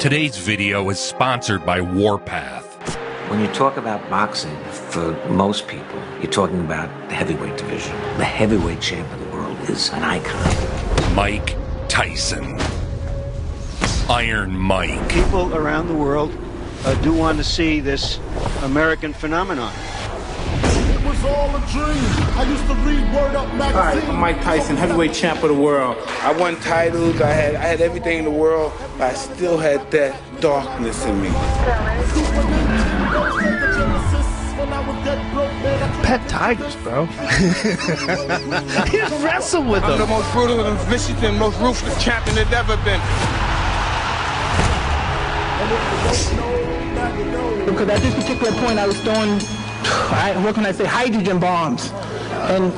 Today's video is sponsored by Warpath. When you talk about boxing, for most people, you're talking about the heavyweight division. The heavyweight champ of the world is an icon. Mike Tyson. Iron Mike. People around the world do want to see this American phenomenon. It was all a dream. I used to read Word Up magazine. Hi, I'm Mike Tyson, heavyweight champ of the world. I won titles, I had everything in the world, but I still had that darkness in me. Pet tigers, bro. He wrestled with them. I'm the most brutal and vicious and most ruthless champion there's ever been. Because at this particular point I was throwing, what can I say, hydrogen bombs. And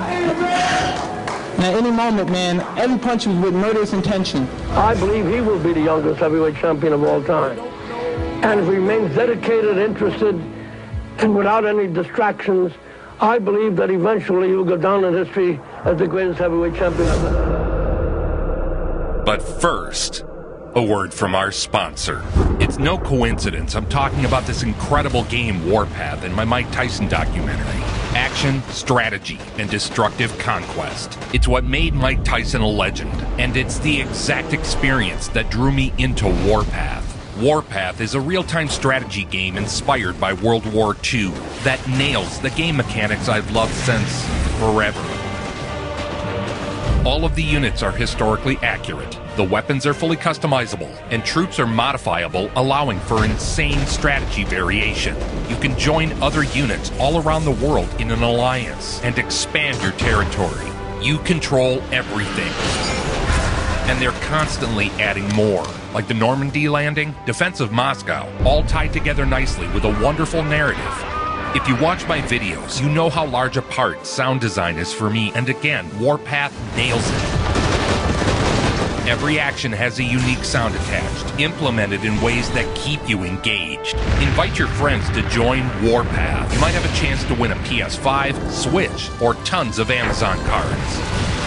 at any moment, man, every punch was with murderous intention. I believe he will be the youngest heavyweight champion of all time. And if he remains dedicated, interested, and without any distractions, I believe that eventually he will go down in history as the greatest heavyweight champion ever. But first, a word from our sponsor. It's no coincidence I'm talking about this incredible game Warpath in my Mike Tyson documentary. Action, strategy, and destructive conquest. It's what made Mike Tyson a legend, and it's the exact experience that drew me into Warpath. Warpath is a real-time strategy game inspired by World War II that nails the game mechanics I've loved since forever. All of the units are historically accurate, the weapons are fully customizable, and troops are modifiable, allowing for insane strategy variation. You can join other units all around the world in an alliance and expand your territory. You control everything. And they're constantly adding more, like the Normandy landing, defense of Moscow, all tied together nicely with a wonderful narrative. If you watch my videos, you know how large a part sound design is for me, and again, Warpath nails it. Every action has a unique sound attached, implemented in ways that keep you engaged. Invite your friends to join Warpath. You might have a chance to win a PS5, Switch, or tons of Amazon cards.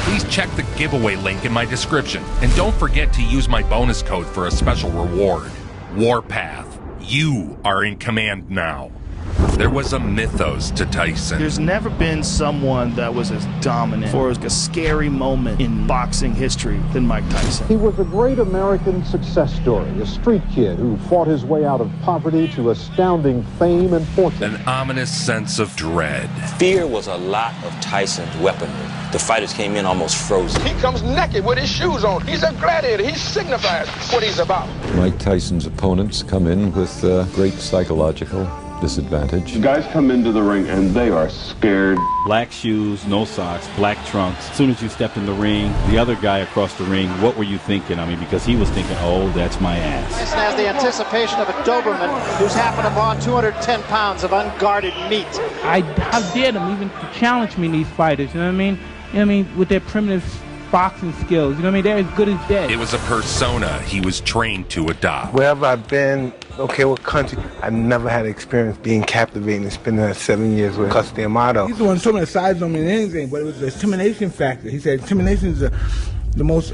Please check the giveaway link in my description, and don't forget to use my bonus code for a special reward. Warpath. You are in command now. There was a mythos to Tyson. There's never been someone that was as dominant for a scary moment in boxing history than Mike Tyson. He was a great American success story, a street kid who fought his way out of poverty to astounding fame and fortune. An ominous sense of dread. Fear was a lot of Tyson's weaponry. The fighters came in almost frozen. He comes naked with his shoes on. He's a gladiator. He signifies what he's about. Mike Tyson's opponents come in with great psychological disadvantage. The guys come into the ring and they are scared. Black shoes, no socks, black trunks. As soon as you stepped in the ring, the other guy across the ring, what were you thinking? I mean, because he was thinking, oh, that's my ass. Tyson has the anticipation of a Doberman who's happened upon 210 pounds of unguarded meat. I dared them even to challenge me, these fighters, you know what I mean? You know what I mean? With their primitive boxing skills, you know what I mean? They're as good as dead. It was a persona he was trained to adopt. Wherever I've been, okay, what country, I've never had experience being captivating and spending that 7 years with Cus D'Amato. He's the one who told me the size on me and anything, but it was the intimidation factor. He said intimidation is the most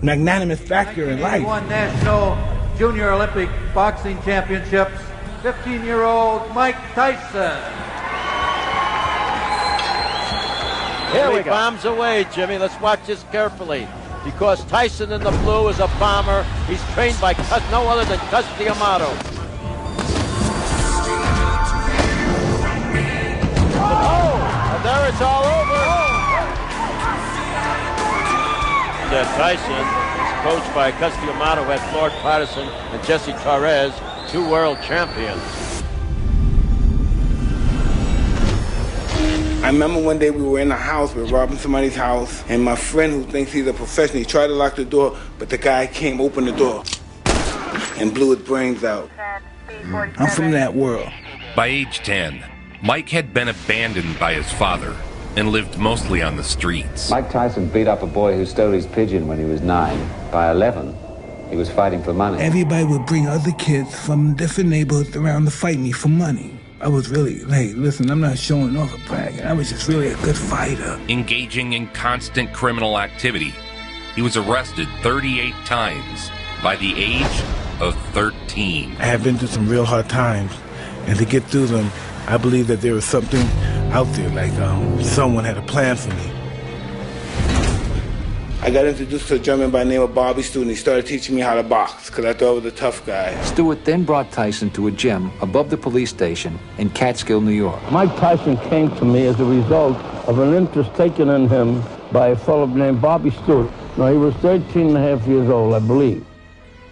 magnanimous factor in life. He won national junior Olympic boxing championships. 15-year-old Mike Tyson. Here we go. Bombs away, Jimmy. Let's watch this carefully. Because Tyson in the blue is a bomber. He's trained by no other than Cus D'Amato. Oh, and there it's all over. Tyson is coached by Cus D'Amato, who had Floyd Patterson and Jesse Torres, two world champions. I remember one day we were in a house, we were robbing somebody's house, and my friend who thinks he's a professional, he tried to lock the door, but the guy came, opened the door, and blew his brains out. I'm from that world. By age 10, Mike had been abandoned by his father and lived mostly on the streets. Mike Tyson beat up a boy who stole his pigeon when he was 9. By 11, he was fighting for money. Everybody would bring other kids from different neighborhoods around to fight me for money. I was really, hey, listen, I'm not showing off or bragging. I was just really a good fighter. Engaging in constant criminal activity, he was arrested 38 times. By the age of 13. I have been through some real hard times, and to get through them, I believe that there was something out there, like someone had a plan for me. I got introduced to a gentleman by the name of Bobby Stewart, and he started teaching me how to box, because I thought I was a tough guy. Stewart then brought Tyson to a gym above the police station in Catskill, New York. Mike Tyson came to me as a result of an interest taken in him by a fellow named Bobby Stewart. Now, he was 13 and a half years old, I believe.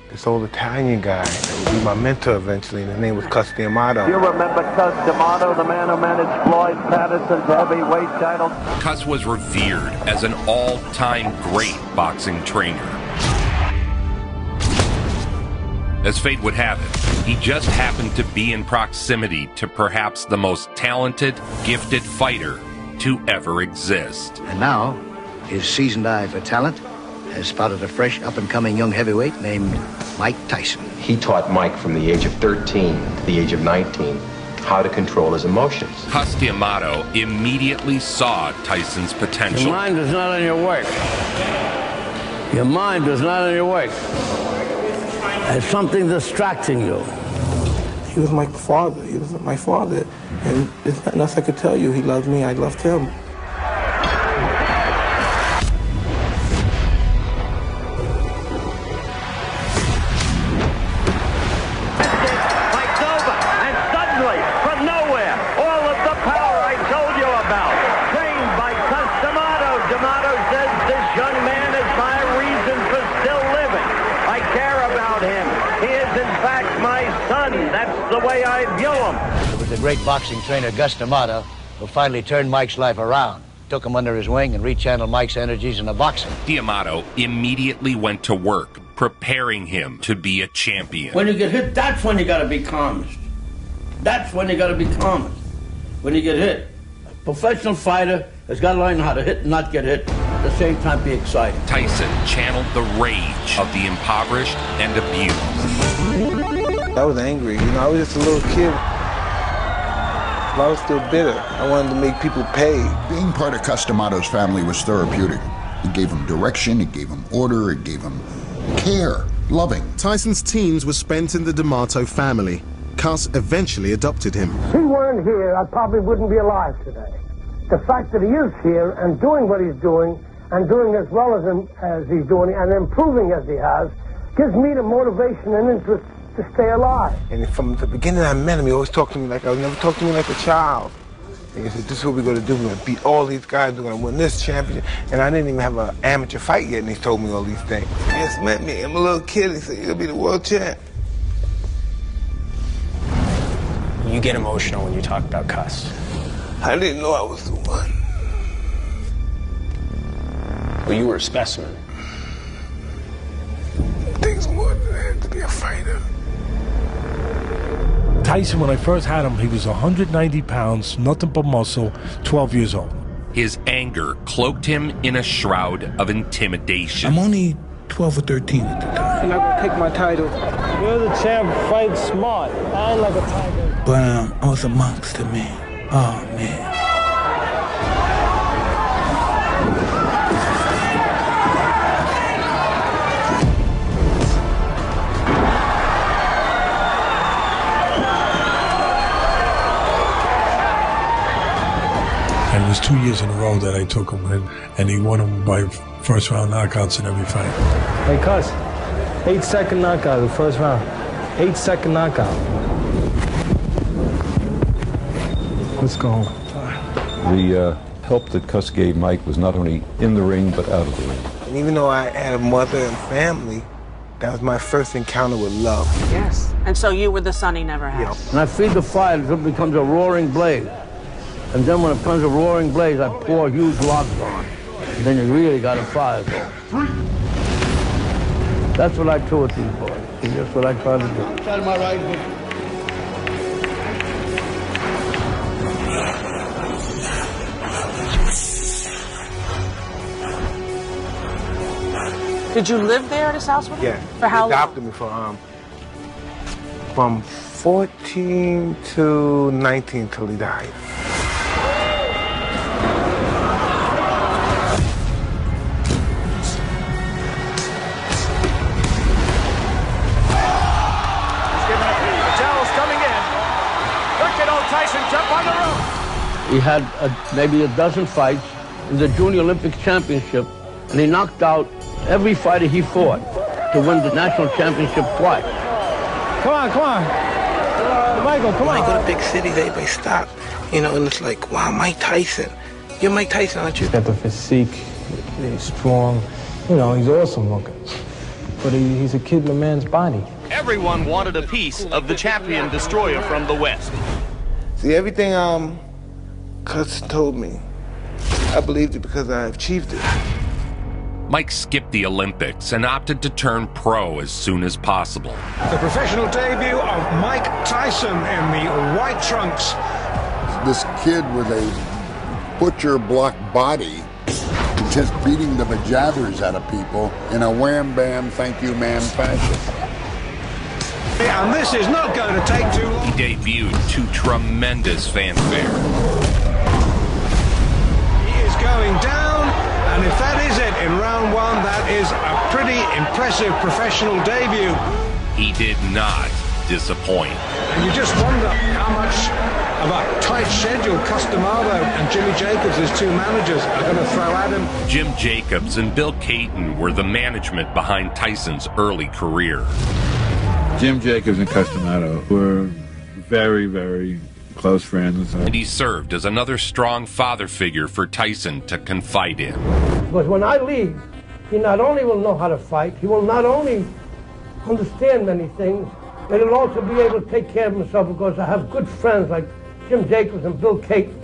This old Italian guy that would be my mentor eventually, and his name was Cus D'Amato. You remember Cus D'Amato, the man who managed Floyd Patterson's heavyweight title? Cus was revered as an all-time great boxing trainer. As fate would have it, he just happened to be in proximity to perhaps the most talented, gifted fighter to ever exist. And now, his seasoned eye for talent has spotted a fresh, up-and-coming young heavyweight named Mike Tyson. He taught Mike from the age of 13 to the age of 19 how to control his emotions. Cus D'Amato immediately saw Tyson's potential. Your mind is not on your work. Your mind is not on your work. There's something distracting you. He was my father. He was my father. And there's nothing else I could tell you. He loved me. I loved him. The way I view him. It was the great boxing trainer Gus D'Amato who finally turned Mike's life around, took him under his wing, and rechanneled Mike's energies into boxing. D'Amato immediately went to work, preparing him to be a champion. When you get hit, that's when you got to be calmest. That's when you got to be calmest. When you get hit. A professional fighter has got to learn how to hit and not get hit. At the same time, be excited. Tyson channeled the rage of the impoverished and abused. I was angry, I was just a little kid. I was still bitter. I wanted to make people pay. Being part of Cus D'Amato's family was therapeutic. It gave him direction, it gave him order, it gave him care, loving. Tyson's teens were spent in the D'Amato family. Cus eventually adopted him. If he weren't here, I probably wouldn't be alive today. The fact that he is here and doing what he's doing, and doing as well as he's doing, and improving as he has, gives me the motivation and interest to stay alive. And from the beginning I met him, he always talked to me like I was never talked to me like a child. And he said, this is what we're going to do. We're going to beat all these guys. We're going to win this championship. And I didn't even have an amateur fight yet, and he told me all these things. He just met me. I'm a little kid. He said, you're going to be the world champ. You get emotional when you talk about Cus. I didn't know I was the one. Well, you were a specimen. It takes more than that to be a fighter. Tyson, when I first had him, he was 190 pounds, nothing but muscle, 12 years old. His anger cloaked him in a shroud of intimidation. I'm only 12 or 13 at the time. I'm not going to take my title. You're the champ, fight smart. I ain't like a tiger. But I was a monster, man. Oh, man. And it was 2 years in a row that I took him in, and he won him by first round knockouts in every fight. Hey, Cus, 8-second knockout, the first round. 8-second knockout. Let's go home. The help that Cus gave Mike was not only in the ring, but out of the ring. And even though I had a mother and family, that was my first encounter with love. Yes. And so you were the son he never had. And I feed the fire until it becomes a roaring blaze. And then when it becomes a roaring blaze, I pour huge logs on. And then you really got a fire going. That's what I do with these boys. That's what I try to do. Outside of my right hook. Did you live there at his house with him? Yeah. For how long? He adopted me from 14 to 19 till he died. Tyson jump on the rope. He had maybe a dozen fights in the Junior Olympic Championship, and he knocked out every fighter he fought to win the national championship twice. Come on. Michael, come on. When I go to big cities, everybody stop. You know, and it's like, wow, Mike Tyson. You're Mike Tyson, aren't you? He's got the physique, he's strong. You know, he's awesome looking. But he's a kid in a man's body. Everyone wanted a piece of the champion destroyer from the West. See, everything Cus told me, I believed it because I achieved it. Mike skipped the Olympics and opted to turn pro as soon as possible. The professional debut of Mike Tyson in the white trunks. This kid with a butcher block body just beating the bejabbers out of people in a wham-bam, thank-you-ma'am fashion. And this is not going to take too long. He debuted to tremendous fanfare. He is going down, and if that is it in round one, that is a pretty impressive professional debut. He did not disappoint. And you just wonder how much of a tight schedule Customato and Jimmy Jacobs, his two managers, are going to throw at him. Jim Jacobs and Bill Caton were the management behind Tyson's early career. Jim Jacobs and Customato were very, very close friends. And he served as another strong father figure for Tyson to confide in. Because when I leave, he not only will know how to fight, he will not only understand many things, but he'll also be able to take care of himself, because I have good friends like Jim Jacobs and Bill Caton,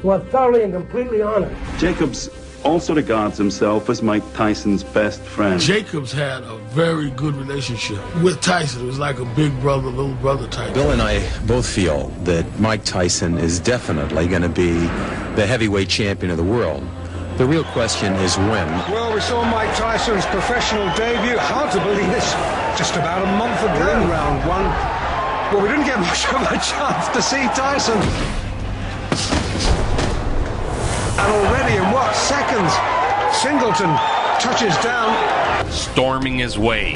who are thoroughly and completely honest. Jacobs also regards himself as Mike Tyson's best friend. Jacobs had a very good relationship with Tyson. It was like a big brother, little brother type. Bill and I both feel that Mike Tyson is definitely going to be the heavyweight champion of the world. The real question is when. Well, we saw Mike Tyson's professional debut. Hard to believe it's just about a month ago in round one. Well, we didn't get much of a chance to see Tyson. And already in what seconds, Singleton touches down. Storming his way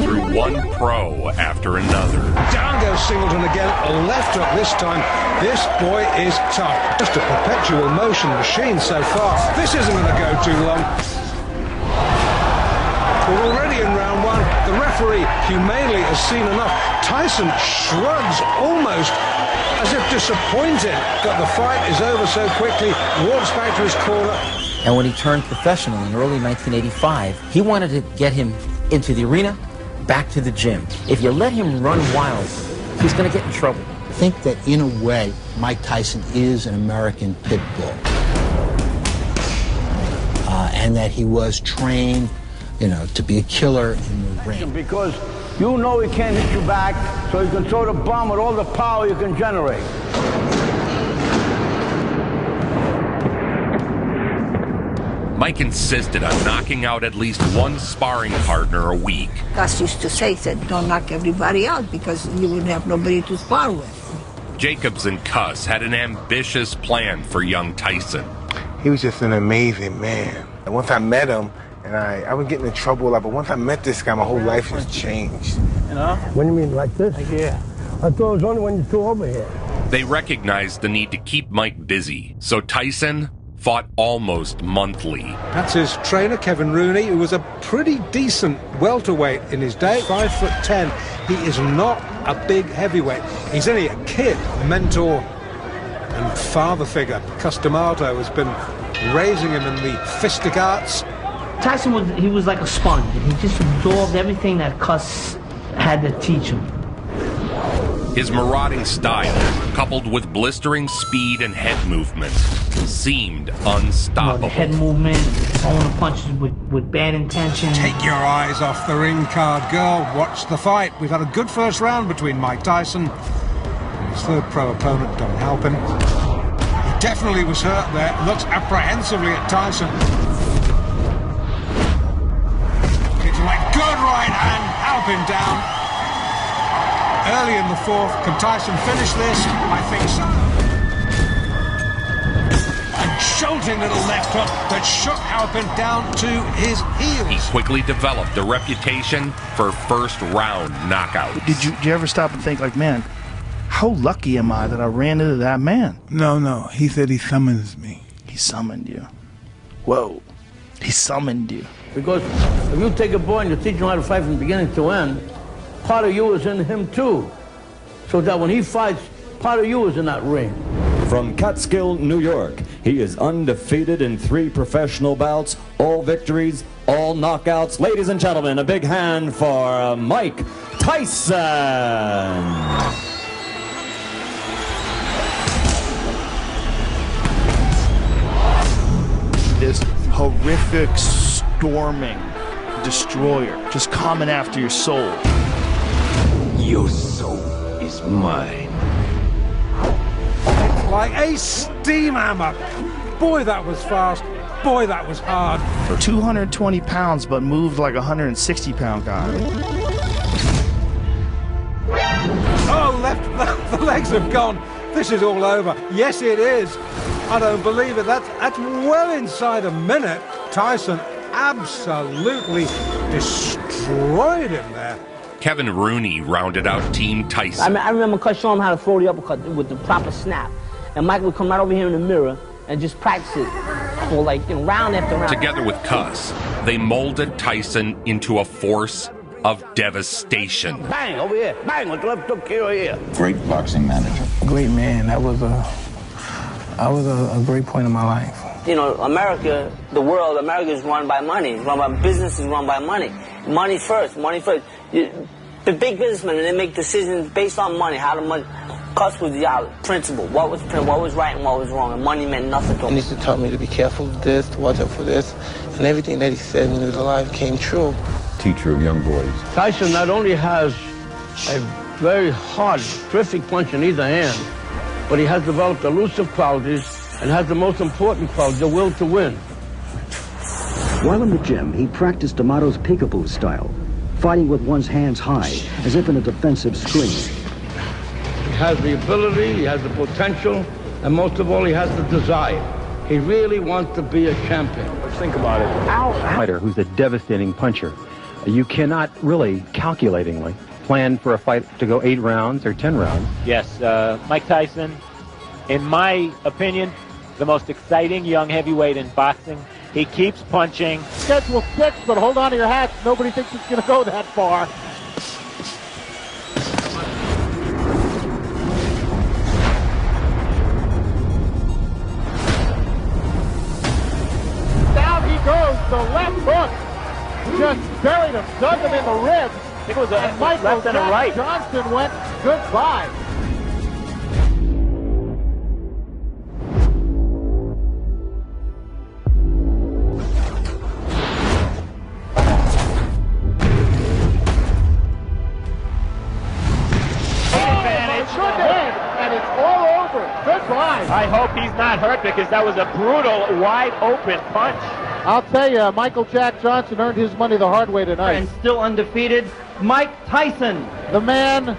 through one pro after another. Down goes Singleton again, a left hook this time. This boy is tough. Just a perpetual motion machine so far. This isn't going to go too long. We're already in round one. The referee humanely has seen enough. Tyson shrugs almost as if disappointed that the fight is over so quickly, walks back to his corner. And when he turned professional in early 1985, he wanted to get him into the arena, back to the gym. If you let him run wild, he's going to get in trouble. I think that in a way, Mike Tyson is an American pit bull. And that he was trained, to be a killer in the ring. Because you know he can't hit you back, so you can throw the bomb with all the power you can generate. Mike insisted on knocking out at least one sparring partner a week. Gus used to say, don't knock everybody out because you wouldn't have nobody to spar with. Jacobs and Cuss had an ambitious plan for young Tyson. He was just an amazing man. And once I met him, and I was getting in trouble a lot, but once I met this guy, my whole life has changed. What do you mean, like this? Yeah. I thought it was only when you threw over here. They recognized the need to keep Mike busy, so Tyson fought almost monthly. That's his trainer, Kevin Rooney, who was a pretty decent welterweight in his day. 5'10". He is not a big heavyweight. He's only a kid. Mentor and father figure, Customato, has been raising him in the fistic arts. Tyson was like a sponge. He just absorbed everything that Cuss had to teach him. His marauding style, coupled with blistering speed and head movement, seemed unstoppable. The head movement, throwing the punches with bad intention. Take your eyes off the ring card, girl. Watch the fight. We've had a good first round between Mike Tyson and his third pro opponent, Don Halpin. He definitely was hurt there. Looks apprehensively at Tyson. It's like good right hand, Halpin down. Early in the fourth, can Tyson finish this? I think so. A jolting little left hook that shook Halpin down to his heels. He quickly developed a reputation for first-round knockouts. Did you ever stop and think, like, man, how lucky am I that I ran into that man? No. He said he summons me. He summoned you. Whoa. He summoned you. Because if you take a boy and you teach him how to fight from beginning to end, part of you is in him too. So that when he fights, part of you is in that ring. From Catskill, New York, he is undefeated in 3 professional bouts, all victories, all knockouts. Ladies and gentlemen, a big hand for Mike Tyson. This horrific, storming destroyer just coming after your soul. Your soul is mine. Like a steam hammer. Boy, that was fast. Boy, that was hard. 220 pounds, but moved like a 160-pound guy. Oh, the legs have gone. This is all over. Yes, it is. I don't believe it. That's well inside a minute. Tyson absolutely destroyed him there. Kevin Rooney rounded out Team Tyson. I remember Cus showing him how to throw the uppercut with the proper snap. And Mike would come right over here in the mirror and just practice it for round after round. Together with Cus, they molded Tyson into a force of devastation. Bang, over here. Bang, with the left hook here. Great boxing manager. Great man. That was a great point in my life. You know, America, the world, America is run by money. It's run by business, is run by money. Money first, money first. The big businessmen, they make decisions based on money. How the money. Cus was the principle. What was right and what was wrong, and money meant nothing to him. He used to tell me to be careful of this, to watch out for this, and everything that he said when he was alive came true. Teacher of young boys. Tyson not only has a very hard, terrific punch in either hand, but he has developed elusive qualities and has the most important quality, the will to win. While in the gym, he practiced D'Amato's peekaboo style, fighting with one's hands high, as if in a defensive screen. He has the ability, he has the potential, and most of all, he has the desire. He really wants to be a champion. Think about it. Fighter who's a devastating puncher. You cannot really, calculatingly, plan for a fight to go 8 rounds or 10 rounds. Yes, Mike Tyson, in my opinion, the most exciting young heavyweight in boxing. He keeps punching. Schedule 6, but hold on to your hats. Nobody thinks it's going to go that far. Down he goes, the left hook. Just buried him, dug him in the ribs. I think it was a Michael left and a right. Johnson went goodbye. I hope he's not hurt because that was a brutal, wide-open punch. I'll tell you, Michael Jack Johnson earned his money the hard way tonight. And still undefeated, Mike Tyson. The man,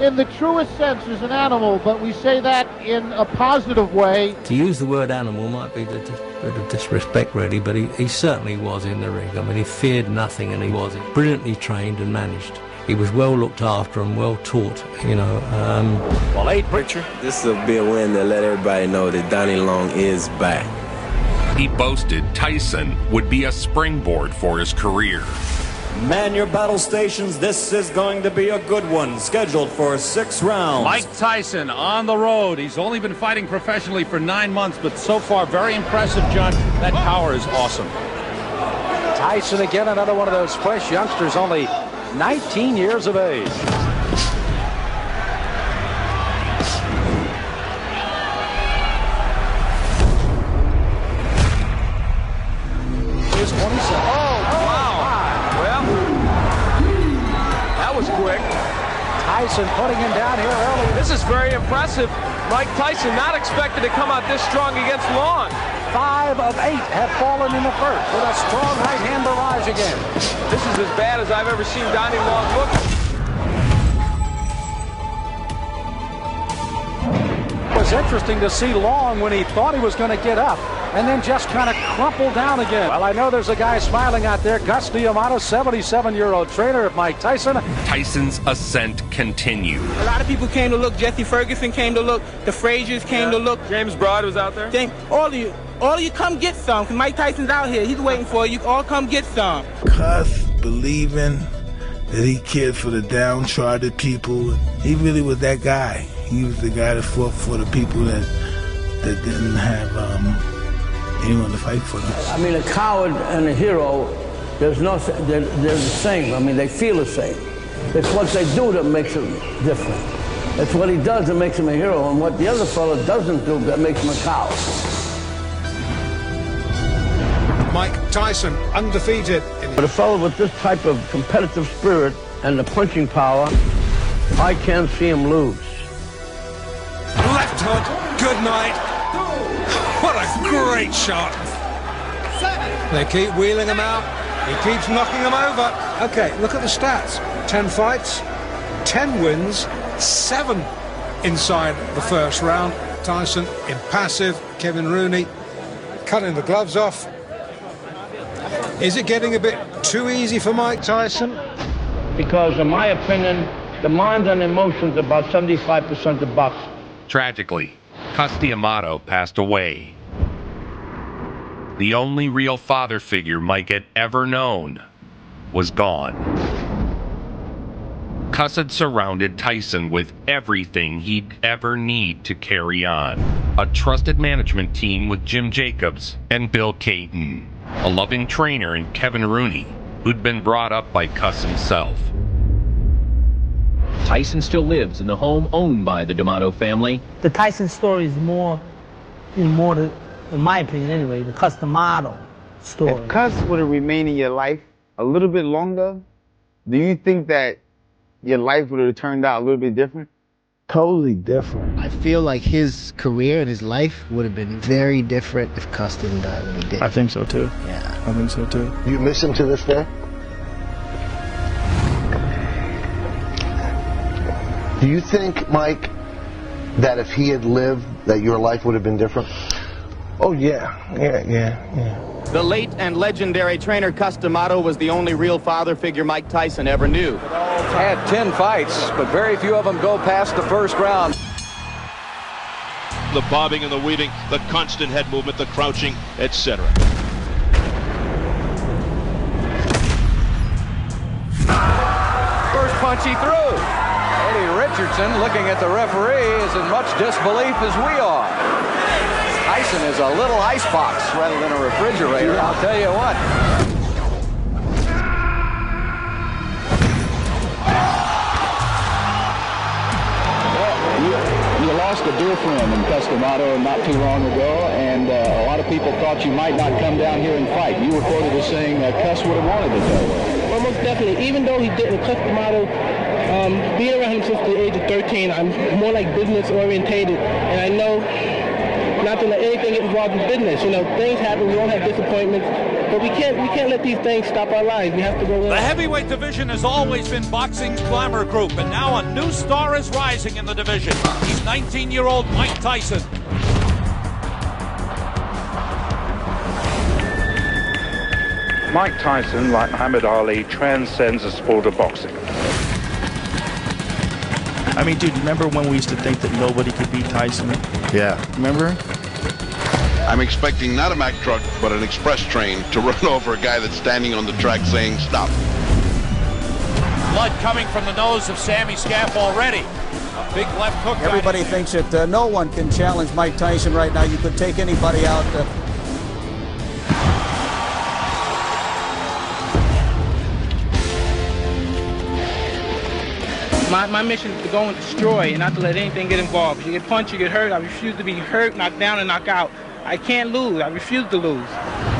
in the truest sense, is an animal, but we say that in a positive way. To use the word animal might be a bit of disrespect, really, but he certainly was in the ring. I mean, he feared nothing, and he was brilliantly trained and managed. He was well looked after and well taught, you know. Well, hey, Pritchard, this will be a win to let everybody know that Donnie Long is back. He boasted Tyson would be a springboard for his career. Man your battle stations, this is going to be a good one, scheduled for 6 rounds. Mike Tyson on the road. He's only been fighting professionally for 9 months, but so far very impressive, John. That power is awesome. Tyson again, another one of those fresh youngsters, only 19 years of age. Here's 27. Oh, wow. Well, that was quick. Tyson putting him down here early. This is very impressive. Mike Tyson not expected to come out this strong against Long. 5 of 8 have fallen in the first with a strong right hand barrage again. This is as bad as I've ever seen Donnie Long look. It was interesting to see Long when he thought he was going to get up and then just kind of crumpled down again. Well, I know there's a guy smiling out there. Gus D'Amato, 77-year-old trainer of Mike Tyson. Tyson's ascent continued. A lot of people came to look. Jesse Ferguson came to look. The Fraziers came to look. James Broad was out there. All of you come get some, because Mike Tyson's out here. He's waiting for you. All come get some. Cus believing that he cared for the downtrodden people. He really was that guy. He was the guy that fought for the people that didn't have anyone to fight for them. I mean, a coward and a hero, they're the same. I mean, they feel the same. It's what they do that makes them different. It's what he does that makes him a hero, and what the other fellow doesn't do that makes him a coward. Mike Tyson, undefeated. But a fellow with this type of competitive spirit and the punching power, I can't see him lose. Left hook, good night. What a great shot. They keep wheeling him out. He keeps knocking him over. Okay, look at the stats. 10 fights, 10 wins, 7 inside the first round. Tyson impassive. Kevin Rooney cutting the gloves off. Is it getting a bit too easy for Mike Tyson? Because, in my opinion, the mind and emotions are about 75% of boxing. Tragically, Cus D'Amato passed away. The only real father figure Mike had ever known was gone. Cus had surrounded Tyson with everything he'd ever need to carry on. A trusted management team with Jim Jacobs and Bill Caton. A loving trainer in Kevin Rooney, who'd been brought up by Cus himself. Tyson still lives in the home owned by the D'Amato family. The Tyson story is more in my opinion anyway, the Cus D'Amato story. If Cus would have remained in your life a little bit longer, do you think that your life would have turned out a little bit different? Totally different. I feel like his career and his life would have been very different if Cus didn't die when he did. I think so too. Yeah. I think so too. You miss him to this day? Do you think, Mike, that if he had lived, that your life would have been different? Oh, yeah. The late and legendary trainer Cus D'Amato was the only real father figure Mike Tyson ever knew. Had 10 fights, but very few of them go past the first round. The bobbing and the weaving, the constant head movement, the crouching, etc. First punch he threw. Eddie Richardson, looking at the referee, is in much disbelief as we are. Tyson is a little icebox rather than a refrigerator, I'll tell you what. You lost a dear friend in Cus D'Amato not too long ago, and a lot of people thought you might not come down here and fight. You were quoted as saying Cus would have wanted to go. Well, most definitely. Even though he didn't, Cus D'Amato, being around him since the age of 13, I'm more like business orientated, and I know not to let anything get involved in business. You know, things happen, we all have disappointments, but we can't let these things stop our lives. We have to go in. The heavyweight division has always been boxing's glamour group, and now a new star is rising in the division. He's 19-year-old Mike Tyson. Mike Tyson, like Muhammad Ali, transcends the sport of boxing. I mean, dude, remember when we used to think that nobody could beat Tyson? Yeah. Remember? I'm expecting not a Mack truck, but an express train to run over a guy that's standing on the track saying, stop. Blood coming from the nose of Sammy Scaff already. A big left hook. Everybody thinks that no one can challenge Mike Tyson right now. You could take anybody out. My mission is to go and destroy and not to let anything get involved. If you get punched, you get hurt. I refuse to be hurt, knocked down, and knocked out. I can't lose. I refuse to lose.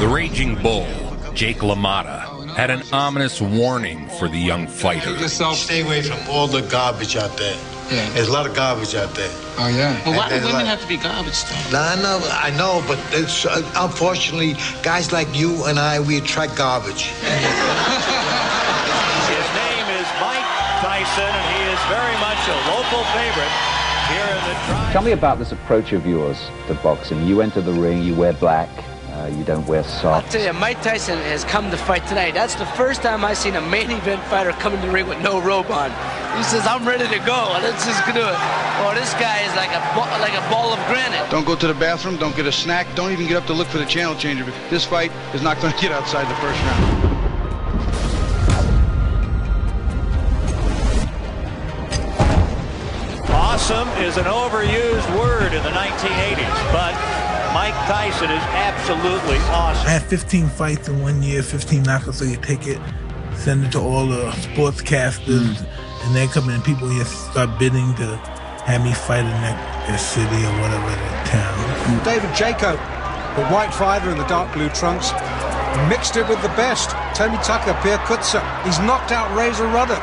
The Raging Bull, Jake LaMotta, had an ominous warning for the young fighter. Stay away from all the garbage out there. Yeah. There's a lot of garbage out there. Oh, yeah. Well, why do women have to be garbage, though? I know, but it's, unfortunately, guys like you and I, we attract garbage. Tyson, and he is very much a local favorite Tell me about this approach of yours to boxing. You enter the ring, you wear black, you don't wear socks. I'll tell you, Mike Tyson has come to fight tonight. That's the first time I've seen a main event fighter come in the ring with no robe on. He says, I'm ready to go. Let's just do it. Oh, this guy is like a ball of granite. Don't go to the bathroom. Don't get a snack. Don't even get up to look for the channel changer. This fight is not going to get outside the first round. Awesome is an overused word in the 1980s, but Mike Tyson is absolutely awesome. I had 15 fights in 1 year, 15 knockouts, so you take it, send it to all the sportscasters, and then come in, people here start bidding to have me fight in their city or whatever, their town. David Jaco, the white fighter in the dark blue trunks, mixed it with the best. Tony Tucker, Pierre Kutzer. He's knocked out Razor Ruddock.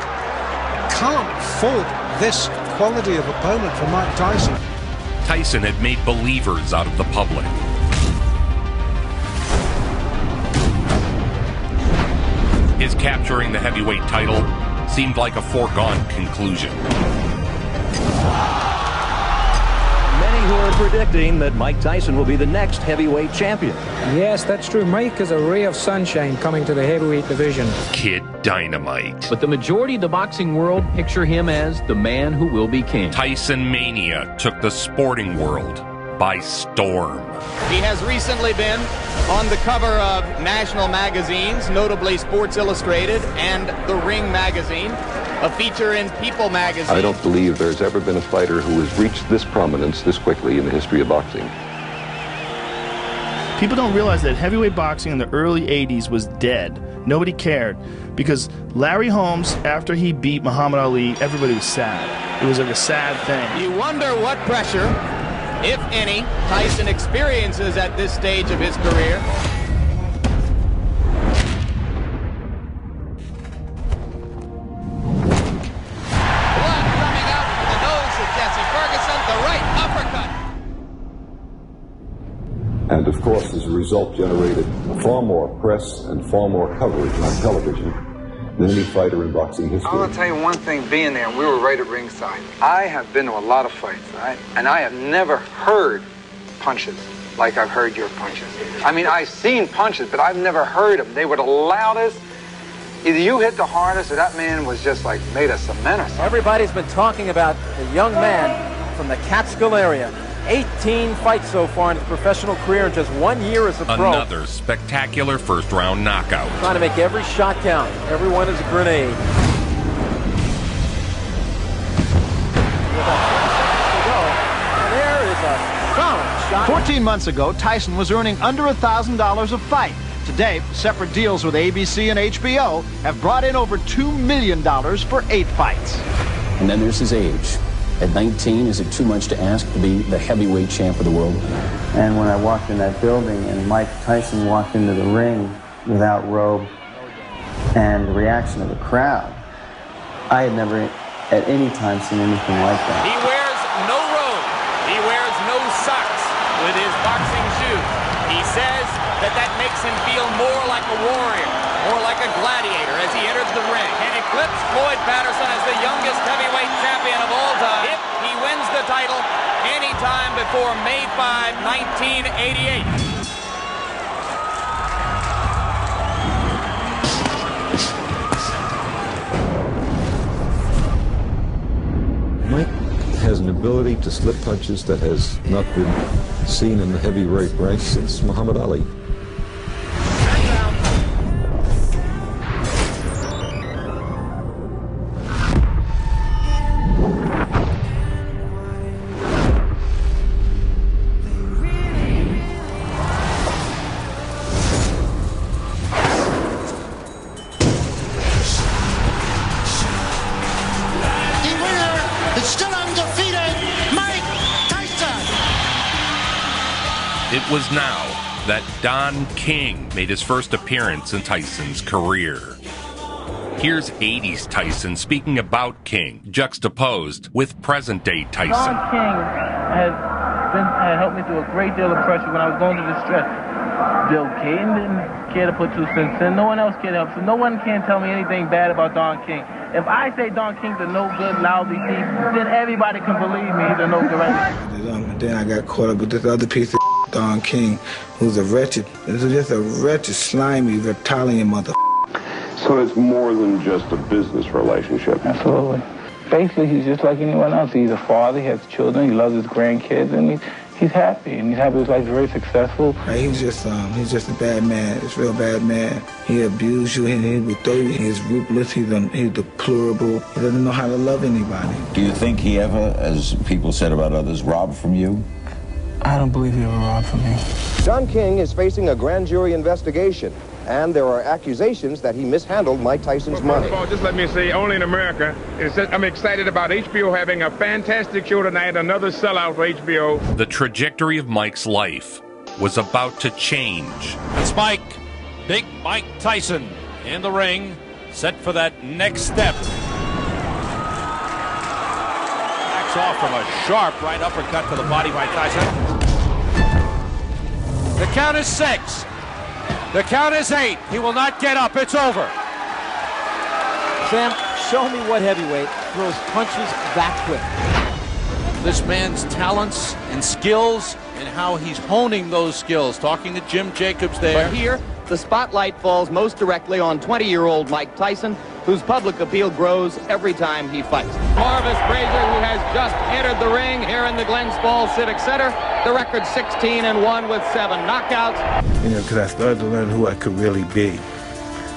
Can't fault this quality of opponent for Mike Tyson. Tyson had made believers out of the public. His capturing the heavyweight title seemed like a foregone conclusion. Many who are predicting that Mike Tyson will be the next heavyweight champion. Yes, that's true. Mike is a ray of sunshine coming to the heavyweight division. Kid Dynamite. But the majority of the boxing world picture him as the man who will be king. Tyson Mania took the sporting world by storm. He has recently been on the cover of national magazines, notably Sports Illustrated and The Ring magazine, a feature in People magazine. I don't believe there's ever been a fighter who has reached this prominence this quickly in the history of boxing. People don't realize that heavyweight boxing in the early 80s was dead. Nobody cared. Because Larry Holmes, after he beat Muhammad Ali, everybody was sad. It was like a sad thing. You wonder what pressure, if any, Tyson experiences at this stage of his career. Blood coming out from the nose of Jesse Ferguson, the right uppercut. And of course, as a result, generated far more press and far more coverage on television than any fighter in boxing history. I want to tell you one thing, being there, and we were right at ringside. I have been to a lot of fights, right? And I have never heard punches like I've heard your punches. I mean, I've seen punches, but I've never heard them. They were the loudest. Either you hit the hardest, or that man was just like made of cement or something. Everybody's been talking about the young man from the Catskill area. 18 fights so far in his professional career in just 1 year as a pro. Another spectacular first-round knockout. Trying to make every shot count. Every one is a grenade. There is a solid shot. 14 months ago, Tyson was earning under $1,000 a fight. Today, separate deals with ABC and HBO have brought in over $2 million for 8 fights. And then there's his age. At 19, is it too much to ask to be the heavyweight champ of the world? And when I walked in that building and Mike Tyson walked into the ring without robe and the reaction of the crowd, I had never at any time seen anything like that. He wears no robe. He wears no socks with his boxing shoes. He says that makes him feel more like a warrior, more like a gladiator as he enters the ring. And eclipse Floyd Patterson as the youngest heavyweight champion of all time if he wins the title anytime before May 5, 1988. Mike has an ability to slip punches that has not been seen in the heavyweight ranks since Muhammad Ali. It was now that Don King made his first appearance in Tyson's career. Here's 80s Tyson speaking about King, juxtaposed with present-day Tyson. Don King had helped me through a great deal of pressure when I was going through the stretch. Bill King didn't care to put 2 cents in. No one else cared to help. So no one can tell me anything bad about Don King. If I say Don King's a no good, lousy thief, then everybody can believe me he's a no good right. And then I got caught up with this other piece of Don King, who's just a wretched, slimy, reptilian mother. So it's more than just a business relationship. Absolutely. Basically, he's just like anyone else. He's a father, he has children, he loves his grandkids, and he's happy, and he's happy his life's very successful. He's just a bad man. He's a real bad man. He abused you, and he would throw you. He's ruthless. He's deplorable. He doesn't know how to love anybody. Do you think he ever, as people said about others, robbed from you? I don't believe he ever robbed from me. Don King is facing a grand jury investigation, and there are accusations that he mishandled Mike Tyson's money. First of all, just let me say, only in America, I'm excited about HBO having a fantastic show tonight, another sellout for HBO. The trajectory of Mike's life was about to change. It's Mike, big Mike Tyson, in the ring, set for that next step. Backs off from a sharp right uppercut to the body by Tyson. The count is 6. The count is 8. He will not get up. It's over. Sam, show me what heavyweight throws punches that quick. This man's talents and skills and how he's honing those skills. Talking to Jim Jacobs there. But here, the spotlight falls most directly on 20-year-old Mike Tyson, whose public appeal grows every time he fights. Marvis Frazier, who has just entered the ring here in the Glens Falls Civic Center. The record 16-1 with 7 knockouts. Because I started to learn who I could really be.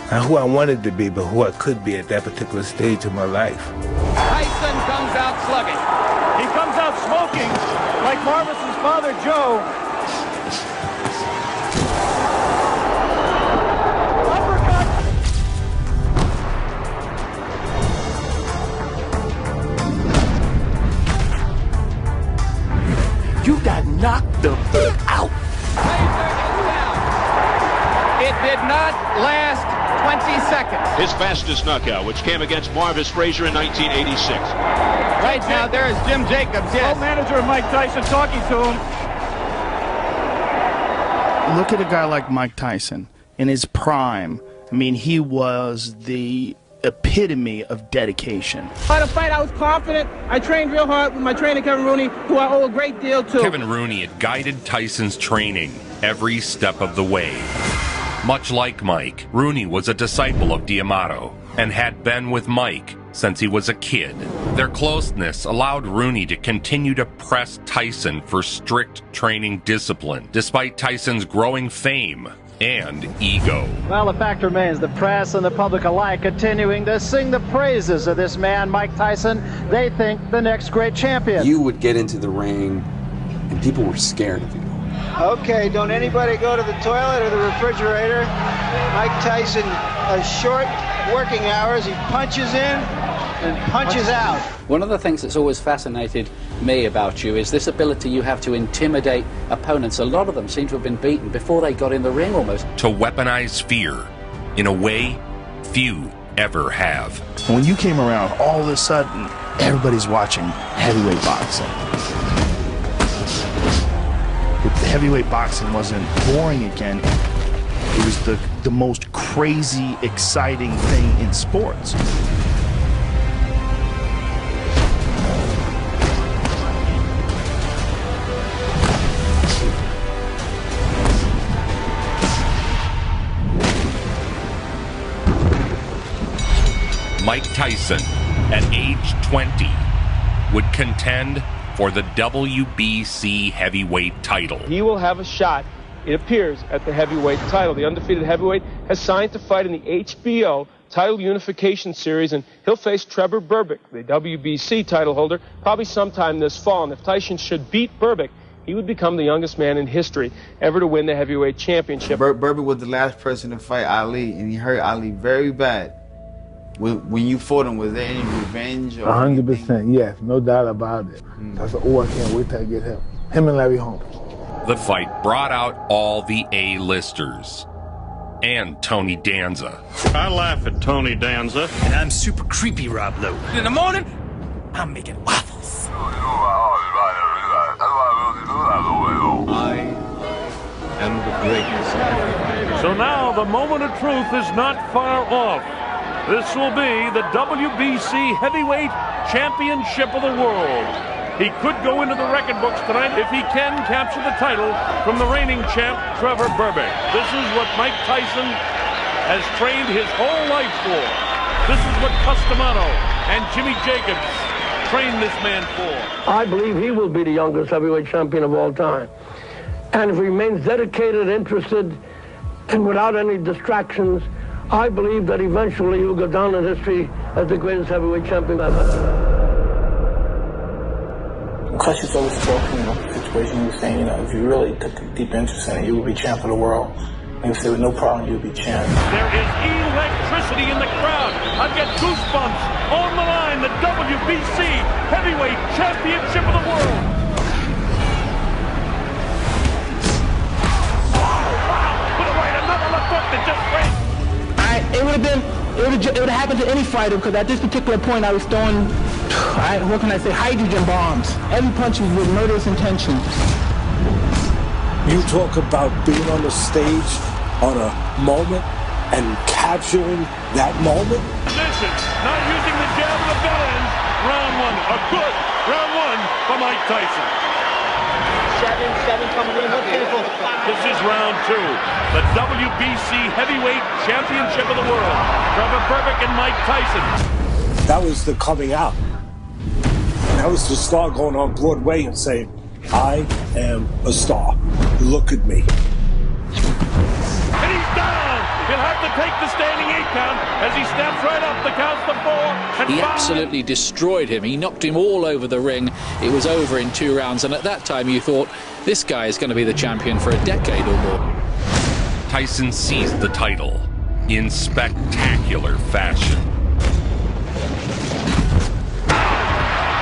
Not who I wanted to be, but who I could be at that particular stage of my life. Tyson comes out slugging. He comes out smoking like Marvis's father, Joe. You got knocked the fuck out. It did not last 20 seconds. His fastest knockout, which came against Marvis Frazier in 1986. Right now, there is Jim Jacobs, yes. Co-manager of Mike Tyson talking to him. Look at a guy like Mike Tyson in his prime. I mean, he was the epitome of dedication. By the fight, I was confident. I trained real hard with my trainer, Kevin Rooney, who I owe a great deal to. Kevin Rooney had guided Tyson's training every step of the way. Much like Mike, Rooney was a disciple of D'Amato and had been with Mike since he was a kid. Their closeness allowed Rooney to continue to press Tyson for strict training discipline, despite Tyson's growing fame and ego. Well, the fact remains, the press and the public alike continuing to sing the praises of this man, Mike Tyson. They think the next great champion. You would get into the ring and people were scared of you. Okay, don't anybody go to the toilet or the refrigerator. Mike Tyson has short working hours. He punches in and punches out. One of the things that's always fascinated me about you is this ability you have to intimidate opponents. A lot of them seem to have been beaten before they got in the ring almost. To weaponize fear in a way few ever have. When you came around, all of a sudden, everybody's watching heavyweight boxing. The heavyweight boxing wasn't boring again. It was the most crazy, exciting thing in sports. Mike Tyson, at age 20, would contend for the WBC heavyweight title. He will have a shot, it appears, at the heavyweight title. The undefeated heavyweight has signed to fight in the HBO title unification series, and he'll face Trevor Berbick, the WBC title holder, probably sometime this fall. And if Tyson should beat Berbick, he would become the youngest man in history ever to win the heavyweight championship. Berbick was the last person to fight Ali, and he hurt Ali very bad. When you fought him, was there any revenge? 100%, yes, no doubt about it. I said, I can't wait till I get him. Him and Larry Holmes. The fight brought out all the A-listers. And Tony Danza. I laugh at Tony Danza. And I'm super creepy, Rob Lowe. In the morning, I'm making waffles. I am the greatness So now the moment of truth is not far off. This will be the WBC Heavyweight Championship of the world. He could go into the record books tonight if he can capture the title from the reigning champ, Trevor Berbick. This is what Mike Tyson has trained his whole life for. This is what Customato and Jimmy Jacobs trained this man for. I believe he will be the youngest heavyweight champion of all time. And if he remains dedicated, interested, and without any distractions, I believe that eventually he will go down in history as the greatest heavyweight champion ever. Because he's always talking about the situation, he was saying, if you really took a deep interest in it, you would be champ of the world. And he said, with no problem, you would be champ. There is electricity in the crowd. I've got goosebumps. On the line, the WBC Heavyweight Championship of the world. Put it right, another left hook that just breaks. It would have happened to any fighter, because at this particular point I was throwing, what can I say, hydrogen bombs. Every punch was with murderous intention. You talk about being on the stage on a moment and capturing that moment. Position, not using the jab of the bell ends. Round one, a good round one for Mike Tyson. 7 coming in. This is round two. The WBC Heavyweight Championship of the world. Trevor Berbick and Mike Tyson. That was the coming out. That was the star going on Broadway and saying, I am a star. Look at me. And he's down. He'll have to take the standing 8 count as he steps right up the counts to 4. And he absolutely destroyed him. He knocked him all over the ring. It was over in 2 rounds, and at that time you thought, this guy is going to be the champion for a decade or more. Tyson seized the title in spectacular fashion.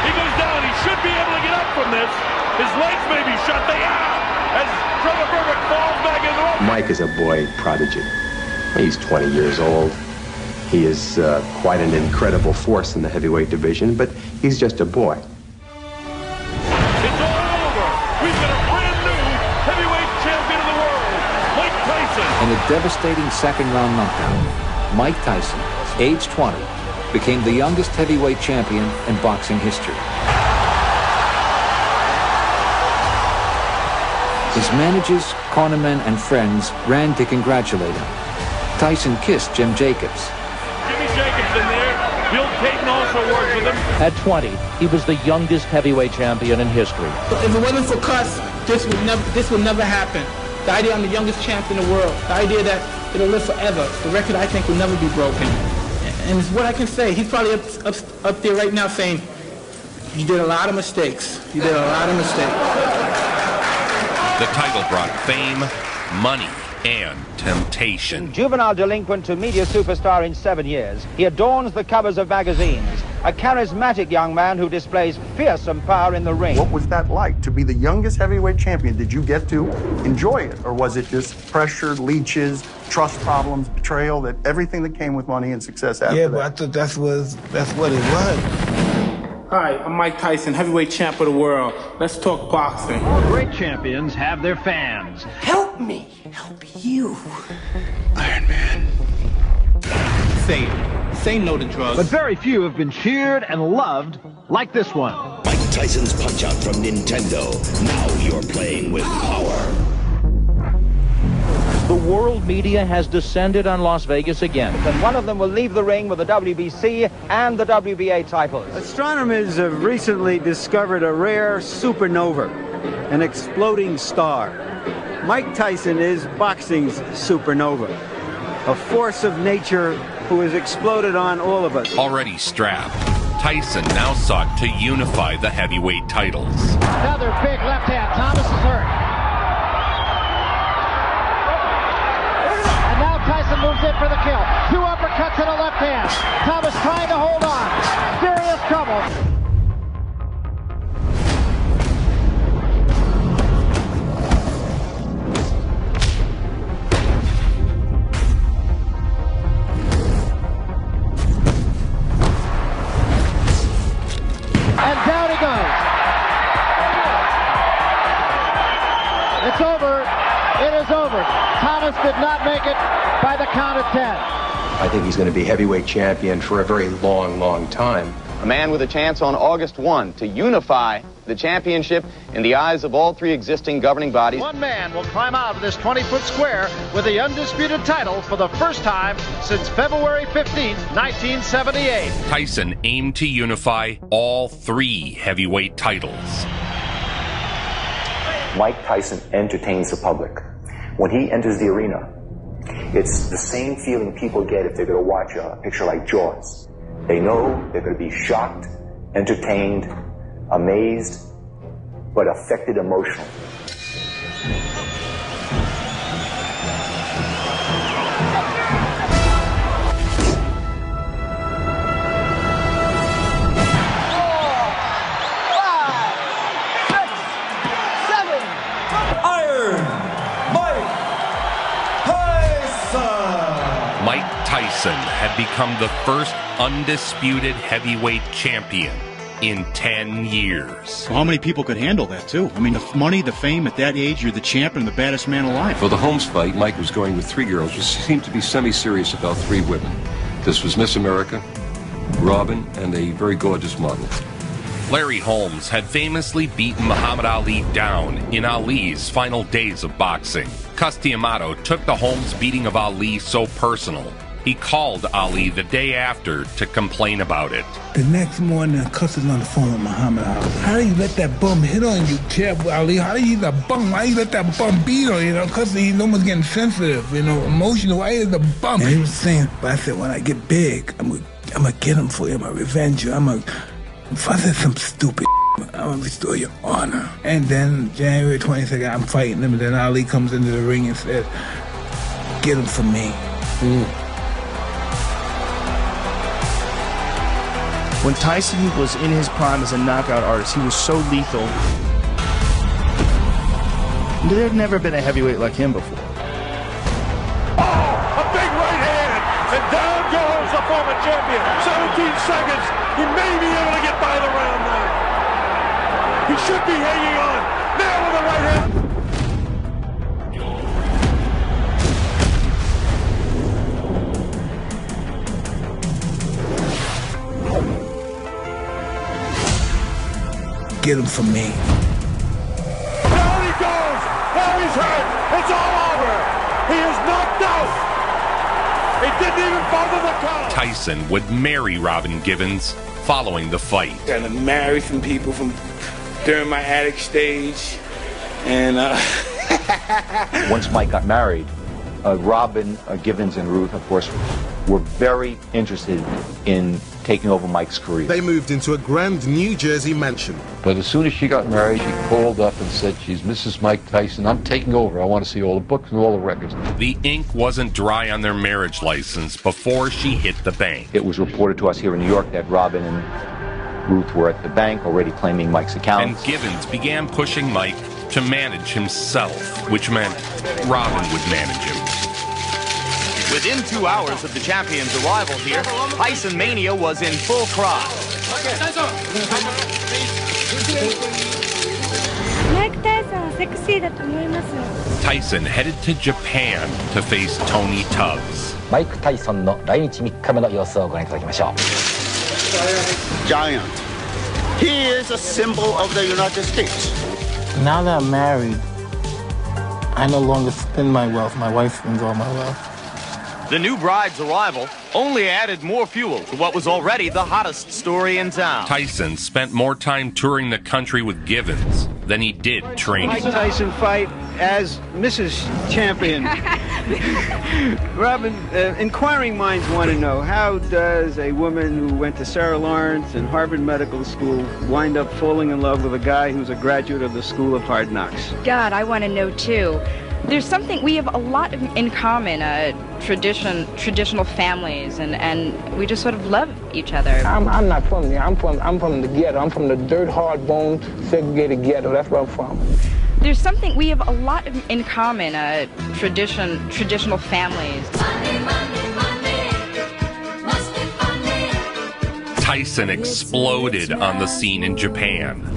He goes down. He should be able to get up from this. His legs may be shut. They are. As Trevor Berbick falls back in the rope. Mike is a boy prodigy. He's 20 years old. He is quite an incredible force in the heavyweight division, but he's just a boy. It's all over. We've got a brand new heavyweight champion of the world, Mike Tyson. In a devastating second-round knockout, Mike Tyson, age 20, became the youngest heavyweight champion in boxing history. His managers, cornermen, and friends ran to congratulate him. Tyson kissed Jim Jacobs. Jimmy Jacobs in there. Bill Payton also worked with him. At 20, he was the youngest heavyweight champion in history. If it wasn't for Cuss, this would never happen. The idea I'm the youngest champ in the world, the idea that it'll live forever, the record I think will never be broken. And it's what I can say. He's probably up there right now saying, you did a lot of mistakes. You did a lot of mistakes. The title brought fame, money, and temptation. Juvenile delinquent to media superstar in 7 years, he adorns the covers of magazines. A charismatic young man who displays fearsome power in the ring. What was that like, to be the youngest heavyweight champion? Did you get to enjoy it, or was it just pressure, leeches, trust problems, betrayal, that everything that came with money and success after that? Yeah, but I thought that's what it was. Hi, I'm Mike Tyson, heavyweight champ of the world. Let's talk boxing. Great champions have their fans. Help me help you. Iron Man. Say no to drugs. But very few have been cheered and loved like this one. Mike Tyson's Punch-Out from Nintendo. Now you're playing with power. The world media has descended on Las Vegas again. And one of them will leave the ring with the WBC and the WBA titles. Astronomers have recently discovered a rare supernova, an exploding star. Mike Tyson is boxing's supernova, a force of nature who has exploded on all of us. Already strapped, Tyson now sought to unify the heavyweight titles. Another big left hand. Thomas is hurt. Tyson moves in for the kill. 2 uppercuts and a left hand. Thomas trying to hold on. Serious trouble. And down he goes. It's over. It is over. Thomas did not make it by the count of 10. I think he's going to be heavyweight champion for a very long, long time. A man with a chance on August 1 to unify the championship in the eyes of all three existing governing bodies. One man will climb out of this 20-foot square with the undisputed title for the first time since February 15th, 1978. Tyson aimed to unify all three heavyweight titles. Mike Tyson entertains the public. When he enters the arena, it's the same feeling people get if they're going to watch a picture like Jaws. They know they're going to be shocked, entertained, amazed, but affected emotionally. Tyson had become the first undisputed heavyweight champion in 10 years. Well, how many people could handle that, too? I mean, the money, the fame, at that age, you're the champion, the baddest man alive. For the Holmes fight, Mike was going with 3 girls, who seemed to be semi-serious about 3 women. This was Miss America, Robin, and a very gorgeous model. Larry Holmes had famously beaten Muhammad Ali down in Ali's final days of boxing. Customato took the Holmes beating of Ali so personal, he called Ali the day after to complain about it. The next morning, Cuss was on the phone with Muhammad Ali. How do you let that bum hit on you, Jeff Ali? How do you let bum? Why you let that bum beat on you? Cuss, he's almost getting sensitive, emotional. Why is the bum? And he was saying, but I said, when I get big, I'm gonna get him for you. I'm gonna revenge you. If I said some stupid, I'm gonna restore your honor. And then January 22nd, I'm fighting him. And then Ali comes into the ring and says, get him for me. When Tyson was in his prime as a knockout artist, he was so lethal. There had never been a heavyweight like him before. A big right hand, and down goes the former champion. 17 seconds. He may be able to get by the round now. He should be hanging on. Now with the right hand. Get him for me. Down he goes. Now he's hurt. It's all over. He is knocked out. He didn't even bother the count. Tyson would marry Robin Givens following the fight. I got married some people from during my addict stage, and once Mike got married, Robin, Givens, and Ruth, of course, were very interested in taking over Mike's career. They moved into a grand New Jersey mansion. But as soon as she got married, she called up and said, she's Mrs. Mike Tyson. I'm taking over. I want to see all the books and all the records. The ink wasn't dry on their marriage license before she hit the bank. It was reported to us here in New York that Robin and Ruth were at the bank already claiming Mike's accounts. And Givens began pushing Mike to manage himself, which meant Robin would manage him. Within 2 hours of the champion's arrival here, Tyson Mania was in full cry. Tyson headed to Japan to face Tony Tubbs. Mike Tyson の来日3日目の様子をご覧いただきましょう。Giant. He is a symbol of the United States. Now that I'm married, I no longer spend my wealth. My wife spends all my wealth. The new bride's arrival only added more fuel to what was already the hottest story in town. Tyson spent more time touring the country with Givens than he did training. Mike Tyson fight as Mrs. Champion. Robin, inquiring minds want to know, how does a woman who went to Sarah Lawrence and Harvard Medical School wind up falling in love with a guy who's a graduate of the School of Hard Knocks? God, I want to know too. There's something, we have a lot in common, traditional families, and we just sort of love each other. I'm not from there. I'm from the ghetto. I'm from the dirt, hard-boned, segregated ghetto. That's where I'm from. There's something, we have a lot in common, traditional families. Tyson exploded on the scene in Japan.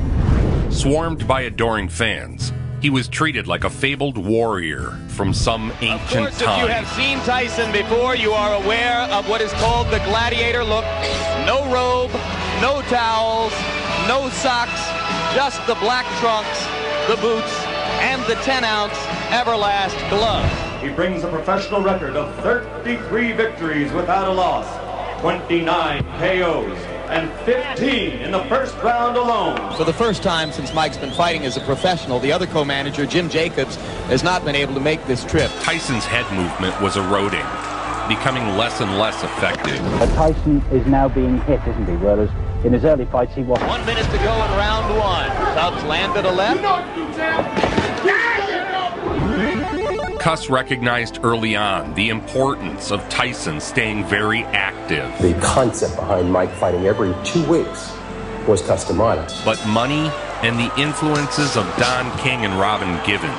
Swarmed by adoring fans, He was treated like a fabled warrior from some ancient Of course, time. if you have seen Tyson before, you are aware of what is called the gladiator look. No robe, no towels, no socks, just the black trunks, the boots, and the 10-ounce Everlast gloves. He brings a professional record of 33 victories without a loss, 29 KOs, and 15 in the first round alone. For the first time since Mike's been fighting as a professional, the other co-manager, Jim Jacobs, has not been able to make this trip. Tyson's head movement was eroding, becoming less and less effective. Tyson is now being hit, isn't he? Whereas in his early fights he wasn't. 1 minute to go in round one. Tubbs landed a left. Cuss recognized early on the importance of Tyson staying very active. The concept behind Mike fighting every 2 weeks was customized. But money and the influences of Don King and Robin Givens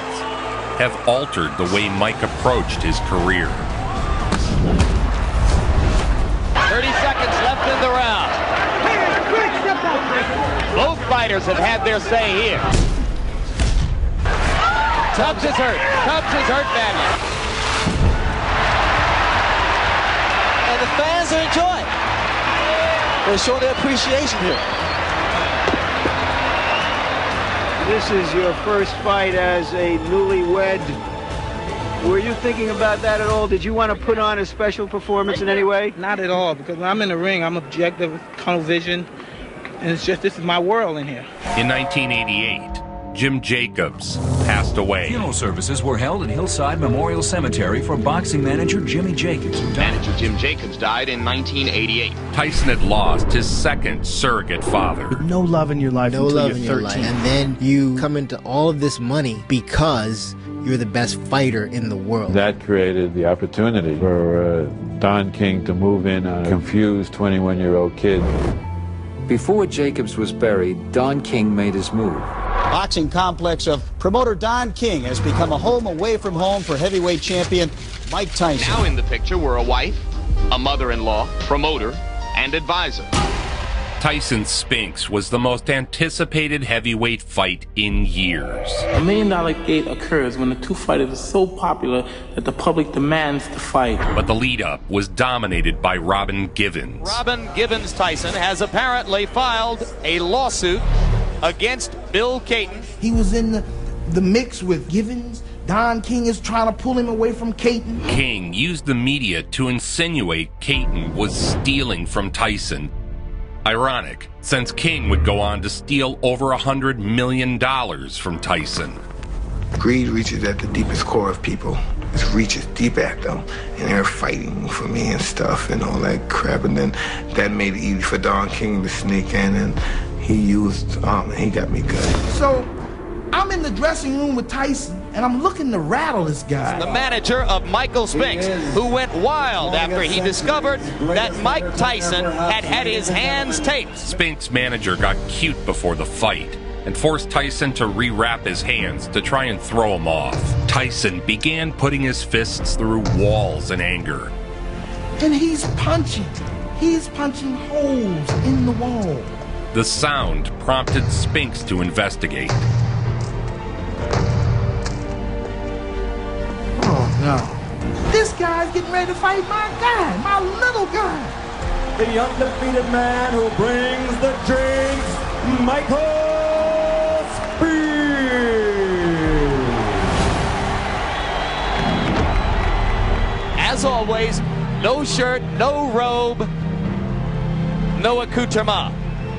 have altered the way Mike approached his career. 30 seconds left in the round. Both fighters have had their say here. Tubbs is hurt. Tubbs is hurt badly. And the fans are enjoying. They're showing their appreciation here. This is your first fight as a newlywed. Were you thinking about that at all? Did you want to put on a special performance in any way? Not at all, because when I'm in the ring, I'm objective, tunnel vision, and it's just, this is my world in here. In 1988, Jim Jacobs passed away. Funeral services were held at Hillside Memorial Cemetery for boxing manager Jimmy Jacobs. Manager Jim Jacobs died in 1988. Tyson had lost his second surrogate father. No love in your life No until love you're in 13. your life. And then you come into all of this money because you're the best fighter in the world. That created the opportunity for Don King to move in on a confused 21-year-old kid. Before Jacobs was buried, Don King made his move. Boxing complex of promoter Don King has become a home away from home for heavyweight champion Mike Tyson. Now in the picture were a wife, a mother-in-law, promoter, and advisor. Tyson Spinks was the most anticipated heavyweight fight in years. $1 million gate occurs when the two fighters are so popular that the public demands the fight. But the lead-up was dominated by Robin Givens. Robin Givens Tyson has apparently filed a lawsuit against Bill Caton. He was in the mix with Givens. Don King is trying to pull him away from Caton. King used the media to insinuate Caton was stealing from Tyson. Ironic, since King would go on to steal over $100 million from Tyson. Greed reaches at the deepest core of people. It reaches deep at them, and they're fighting for me and stuff and all that crap. And then that made it easy for Don King to sneak in, and he used, he got me good. So, I'm in the dressing room with Tyson, and I'm looking to rattle this guy. The manager of Michael Spinks, who went wild after he discovered that Mike Tyson had had his hands taped. Spinks' manager got cute before the fight and forced Tyson to rewrap his hands to try and throw him off. Tyson began putting his fists through walls in anger. And he's punching holes in the wall. The sound prompted Spinks to investigate. Oh no. This guy's getting ready to fight my guy, my little guy. The undefeated man who brings the drinks, Michael Spears. As always, no shirt, no robe, no accoutrement.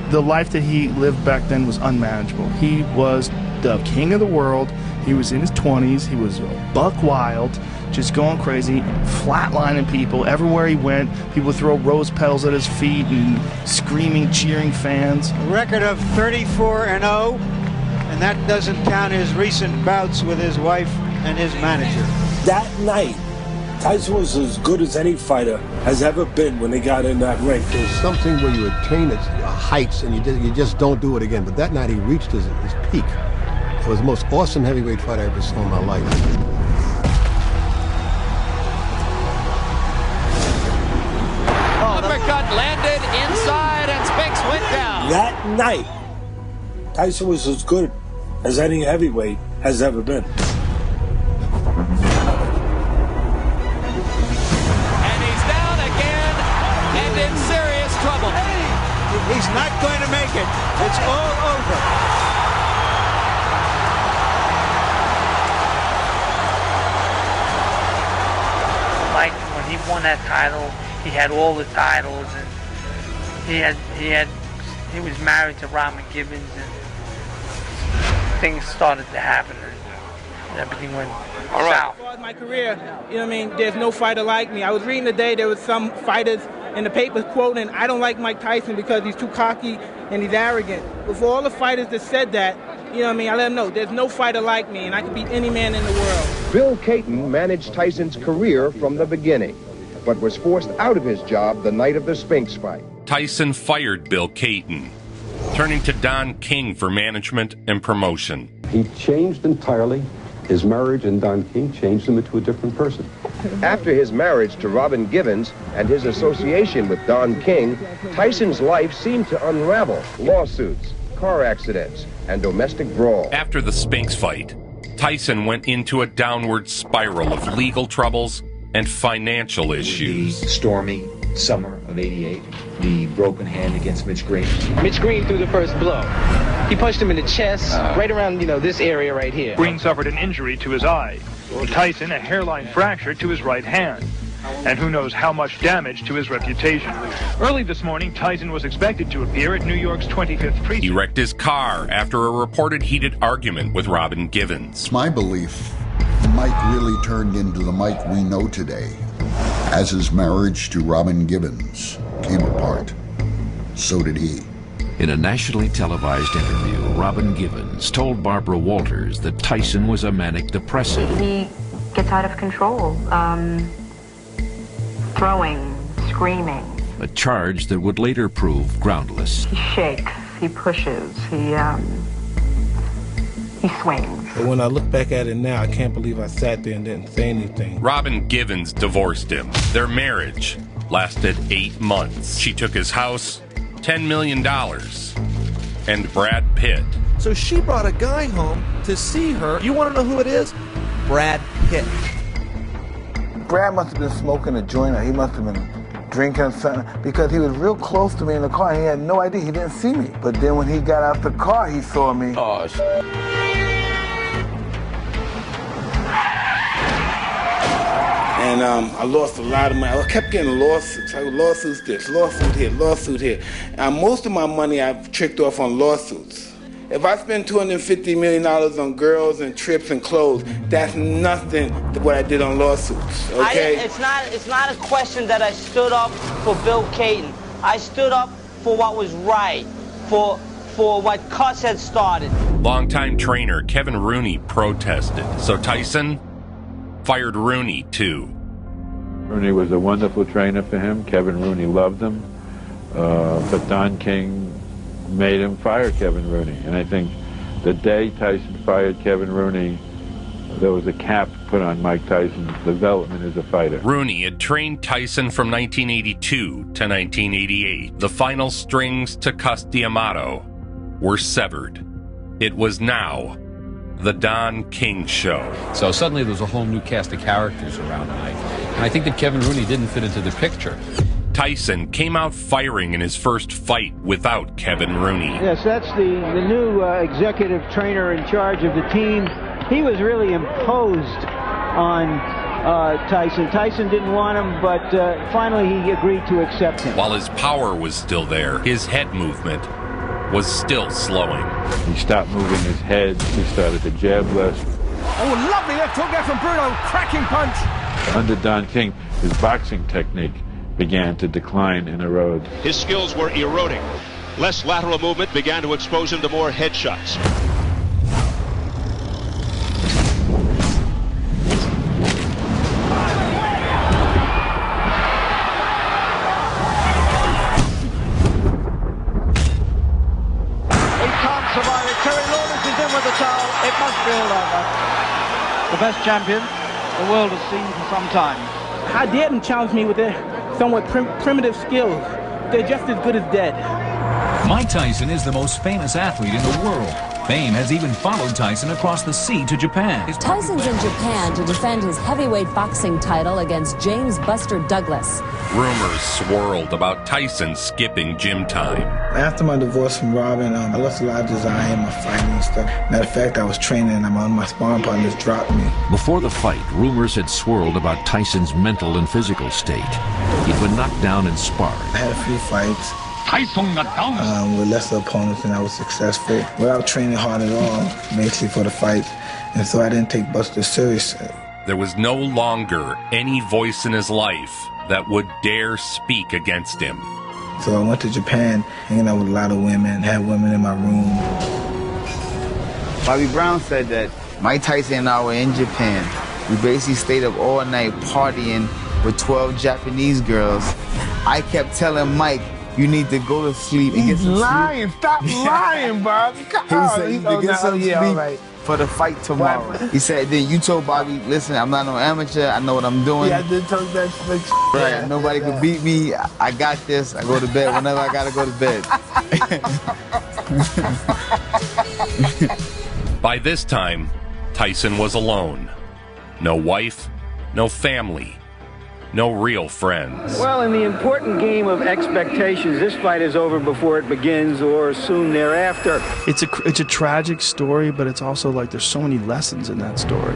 The life that he lived back then was unmanageable. He was the king of the world. He was in his 20s. He was buck wild, just going crazy, flatlining people. Everywhere he went, people would throw rose petals at his feet and screaming, cheering fans. A record of 34-0, and that doesn't count his recent bouts with his wife and his manager. That night, Tyson was as good as any fighter has ever been when they got in that ring. There's something where you attain its heights and you just don't do it again. But that night he reached his peak. It was the most awesome heavyweight fight I ever saw in my life. Uppercut landed inside and Spinks went down. That night, Tyson was as good as any heavyweight has ever been. He's not going to make it. It's all over. Mike, when he won that title, he had all the titles, and he was married to Robin Gibbons, and things started to happen, and everything went south. As far as my career, you know what I mean, there's no fighter like me. I was reading today, there was some fighters in the papers quoting, I don't like Mike Tyson because he's too cocky and he's arrogant. But for all the fighters that said that, you know what I mean, I let them know, there's no fighter like me, and I can beat any man in the world. Bill Cayton managed Tyson's career from the beginning, but was forced out of his job the night of the Spinks fight. Tyson fired Bill Cayton, turning to Don King for management and promotion. He changed entirely. His marriage and Don King changed him into a different person. After his marriage to Robin Givens and his association with Don King, Tyson's life seemed to unravel. Lawsuits, car accidents, and domestic brawls. After the Spinks fight, Tyson went into a downward spiral of legal troubles and financial issues. The stormy summer of '88, the broken hand against Mitch Green. Mitch Green threw the first blow. He punched him in the chest, right around, this area right here. Green suffered an injury to his eye. Tyson a hairline fracture to his right hand. And who knows how much damage to his reputation. Early this morning, Tyson was expected to appear at New York's 25th precinct. He wrecked his car after a reported heated argument with Robin Givens. It's my belief Mike really turned into the Mike we know today. As his marriage to Robin Givens came apart, so did he. In a nationally televised interview, Robin Givens told Barbara Walters that Tyson was a manic depressive. He gets out of control, throwing, screaming. A charge that would later prove groundless. He shakes, he pushes, he swings. But when I look back at it now, I can't believe I sat there and didn't say anything. Robin Givens divorced him. Their marriage lasted 8 months. She took his house, $10 million, and Brad Pitt. So she brought a guy home to see her. You want to know who it is? Brad Pitt. Brad must have been smoking a joint, or he must have been drinking something, because he was real close to me in the car and he had no idea. He didn't see me. But then when he got out the car, he saw me. Oh, And I lost a lot of money. I kept getting lawsuits. Lawsuits this, lawsuit here, lawsuit here. And most of my money I've tricked off on lawsuits. If I spend $250 million on girls and trips and clothes, that's nothing to what I did on lawsuits, okay? It's not a question that I stood up for Bill Cayton. I stood up for what was right, for what Cuss had started. Longtime trainer Kevin Rooney protested, so Tyson fired Rooney too. Rooney was a wonderful trainer for him. Kevin Rooney loved him. But Don King made him fire Kevin Rooney. And I think the day Tyson fired Kevin Rooney, there was a cap put on Mike Tyson's development as a fighter. Rooney had trained Tyson from 1982 to 1988. The final strings to Cus D'Amato were severed. It was now the Don King Show. So suddenly there was a whole new cast of characters around Mike. And I think that Kevin Rooney didn't fit into the picture. Tyson came out firing in his first fight without Kevin Rooney. Yes, that's the new executive trainer in charge of the team. He was really imposed on Tyson. Tyson didn't want him, but finally he agreed to accept him. While his power was still there, his head movement was still slowing. He stopped moving his head. He started to jab less. Oh, lovely left hook there from Bruno. Cracking punch. Under Don King, his boxing technique began to decline and erode. His skills were eroding. Less lateral movement began to expose him to more headshots. It must feel like that. The best champion the world has seen for some time. I dare them challenge me with their somewhat primitive skills. They're just as good as dead. Mike Tyson is the most famous athlete in the world. Fame has even followed Tyson across the sea to Japan. Tyson's in Japan to defend his heavyweight boxing title against James Buster Douglas. Rumors swirled about Tyson skipping gym time. After my divorce from Robin, I lost a lot of desire in my fighting and stuff. Matter of fact, I was training and one of my sparring partners dropped me. Before the fight, rumors had swirled about Tyson's mental and physical state. He'd been knocked down in sparring. I had a few fights with lesser opponents, and I was successful without training hard at all, basically for the fight. And so I didn't take Buster seriously. There was no longer any voice in his life that would dare speak against him. So I went to Japan, hanging out with a lot of women, had women in my room. Bobby Brown said that Mike Tyson and I were in Japan. We basically stayed up all night partying with 12 Japanese girls. I kept telling Mike, you need to go to sleep and get some lying. sleep. Stop lying, Bob. He said, you need to get some sleep for the fight tomorrow. He said, then you told Bobby, listen, I'm not no amateur. I know what I'm doing. Yeah, I did talk that slick shit. Right, nobody can beat me. I got this. I go to bed whenever I gotta go to bed. By this time, Tyson was alone. No wife, no family, no real friends. Well, in the important game of expectations, this fight is over before it begins or soon thereafter. It's a tragic story, but it's also like there's so many lessons in that story.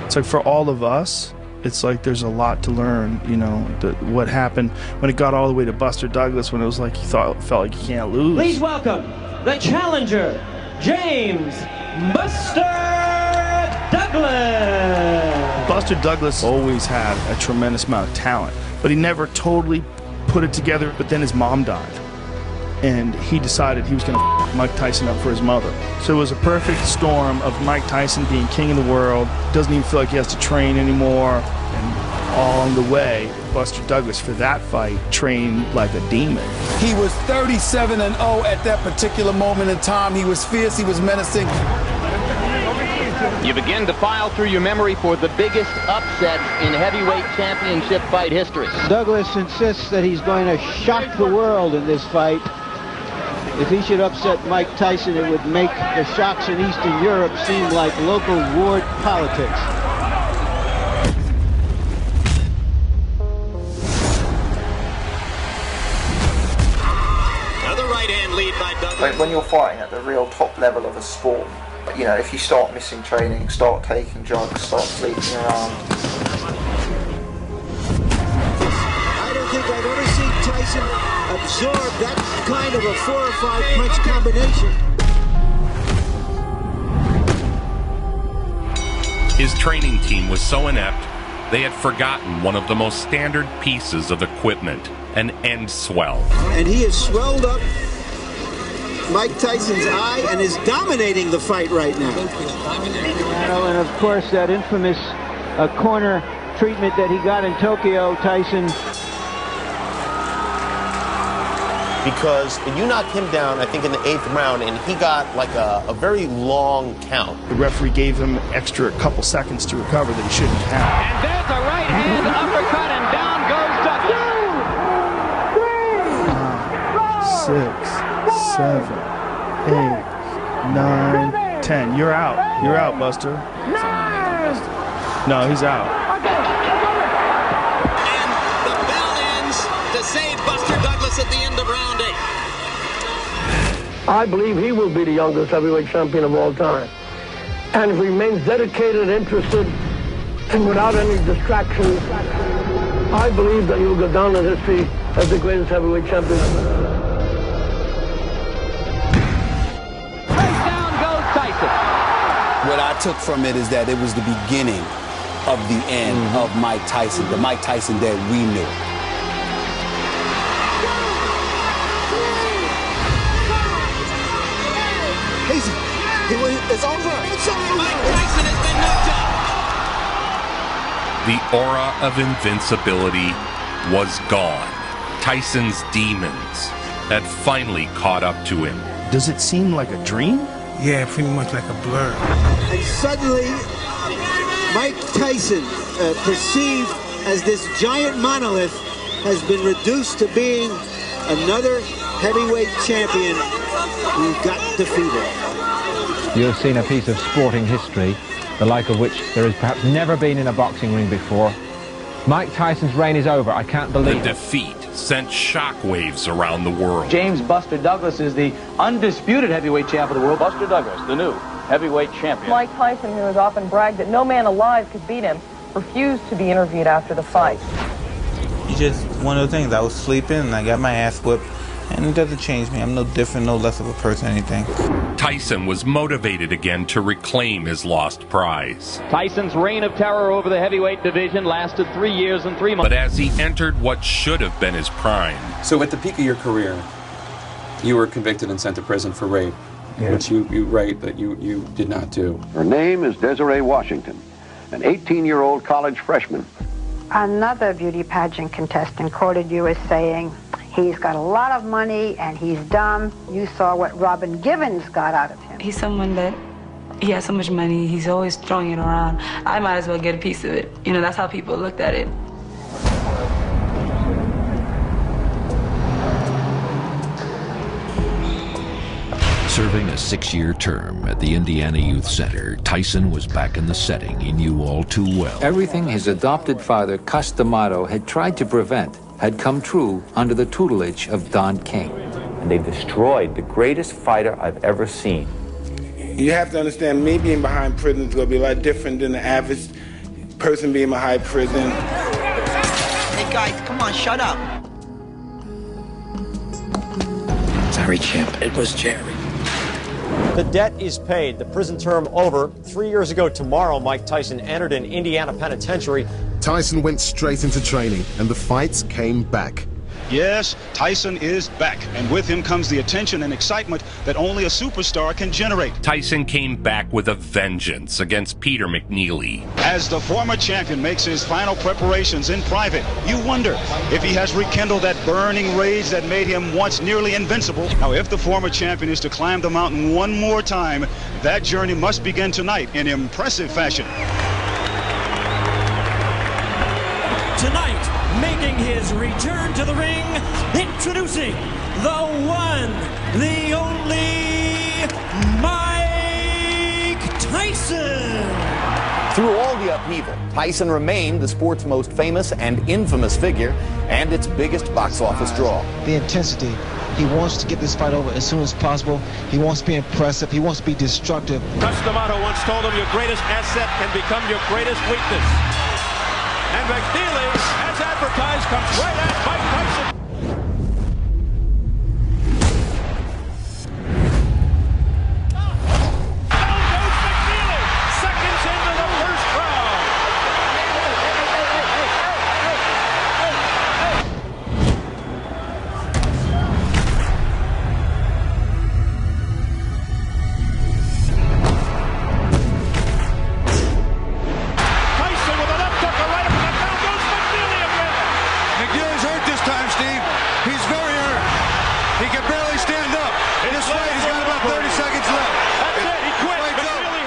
It's like for all of us, it's like there's a lot to learn, you know, what happened when it got all the way to Buster Douglas, when it was like he felt like he can't lose. Please welcome the challenger, James Buster Douglas. Buster Douglas always had a tremendous amount of talent, but he never totally put it together. But then his mom died, and he decided he was going to f Mike Tyson up for his mother. So it was a perfect storm of Mike Tyson being king of the world, doesn't even feel like he has to train anymore, and all on the way, Buster Douglas for that fight trained like a demon. He was 37-0 at that particular moment in time. He was fierce, he was menacing. You begin to file through your memory for the biggest upset in heavyweight championship fight history. Douglas insists that he's going to shock the world in this fight. If he should upset Mike Tyson, it would make the shocks in Eastern Europe seem like local ward politics. Another right hand lead by Douglas. Like when you're fighting at the real top level of a sport, you know, if you start missing training, start taking drugs, start sleeping around. I don't think I've ever seen Tyson absorb that kind of a 4 or 5 punch combination. His training team was so inept, they had forgotten one of the most standard pieces of equipment, an end swell. And he has swelled up Mike Tyson's eye and is dominating the fight right now. And of course, that infamous corner treatment that he got in Tokyo, Tyson. Because you knocked him down, I think, in the 8th round, and he got like a very long count. The referee gave him extra couple seconds to recover that he shouldn't have. And there's a right hand uppercut, and down goes Douglas. 6, 7, 8, 9, 10. You're out. You're out, Buster. No, he's out. And the bell ends to save Buster Douglas at the end of round 8. I believe he will be the youngest heavyweight champion of all time. And if he remains dedicated, interested, and without any distractions, I believe that he will go down in history as the greatest heavyweight champion. What I took from it is that it was the beginning of the end of Mike Tyson, the Mike Tyson that we knew. Easy. It's over. It's over. Mike Tyson has been knocked out. The aura of invincibility was gone. Tyson's demons had finally caught up to him. Does it seem like a dream? Yeah, pretty much like a blur. And suddenly, Mike Tyson, perceived as this giant monolith, has been reduced to being another heavyweight champion who got defeated. You have seen a piece of sporting history, the like of which there has perhaps never been in a boxing ring before. Mike Tyson's reign is over. I can't believe it. The defeat sent shockwaves around the world. James Buster Douglas is the undisputed heavyweight champ of the world. Buster Douglas, the new heavyweight champion. Mike Tyson, who has often bragged that no man alive could beat him, refused to be interviewed after the fight. It's just one of those things. I was sleeping and I got my ass whipped, and it doesn't change me. I'm no different, no less of a person, anything. Tyson was motivated again to reclaim his lost prize. Tyson's reign of terror over the heavyweight division lasted 3 years and 3 months. But as he entered what should have been his prime. So at the peak of your career, you were convicted and sent to prison for rape, which you write that you did not do. Her name is Desiree Washington, an 18-year-old college freshman. Another beauty pageant contestant quoted you as saying, "He's got a lot of money and he's dumb." You saw what Robin Givens got out of him. He's someone that, he has so much money, he's always throwing it around. I might as well get a piece of it. You know, that's how people looked at it. Serving a 6-year term at the Indiana Youth Center, Tyson was back in the setting he knew all too well. Everything his adopted father, Cus D'Amato, had tried to prevent had come true under the tutelage of Don King. And they destroyed the greatest fighter I've ever seen. You have to understand, me being behind prison is going to be a lot different than the average person being behind prison. Hey guys, come on, shut up. Sorry, champ, it was Jerry. The debt is paid, the prison term over. 3 years ago tomorrow, Mike Tyson entered an Indiana penitentiary. Tyson went straight into training, and the fights came back. Yes, Tyson is back, and with him comes the attention and excitement that only a superstar can generate. Tyson came back with a vengeance against Peter McNeely. As the former champion makes his final preparations in private, you wonder if he has rekindled that burning rage that made him once nearly invincible. Now, if the former champion is to climb the mountain one more time, that journey must begin tonight in impressive fashion. Tonight, making his return to the ring, introducing the one, the only, Mike Tyson. Through all the upheaval, Tyson remained the sport's most famous and infamous figure and its biggest box office draw. The intensity. He wants to get this fight over as soon as possible. He wants to be impressive. He wants to be destructive. Cus D'Amato once told him your greatest asset can become your greatest weakness. And McNeely, as advertised, comes right at Mike Tyson.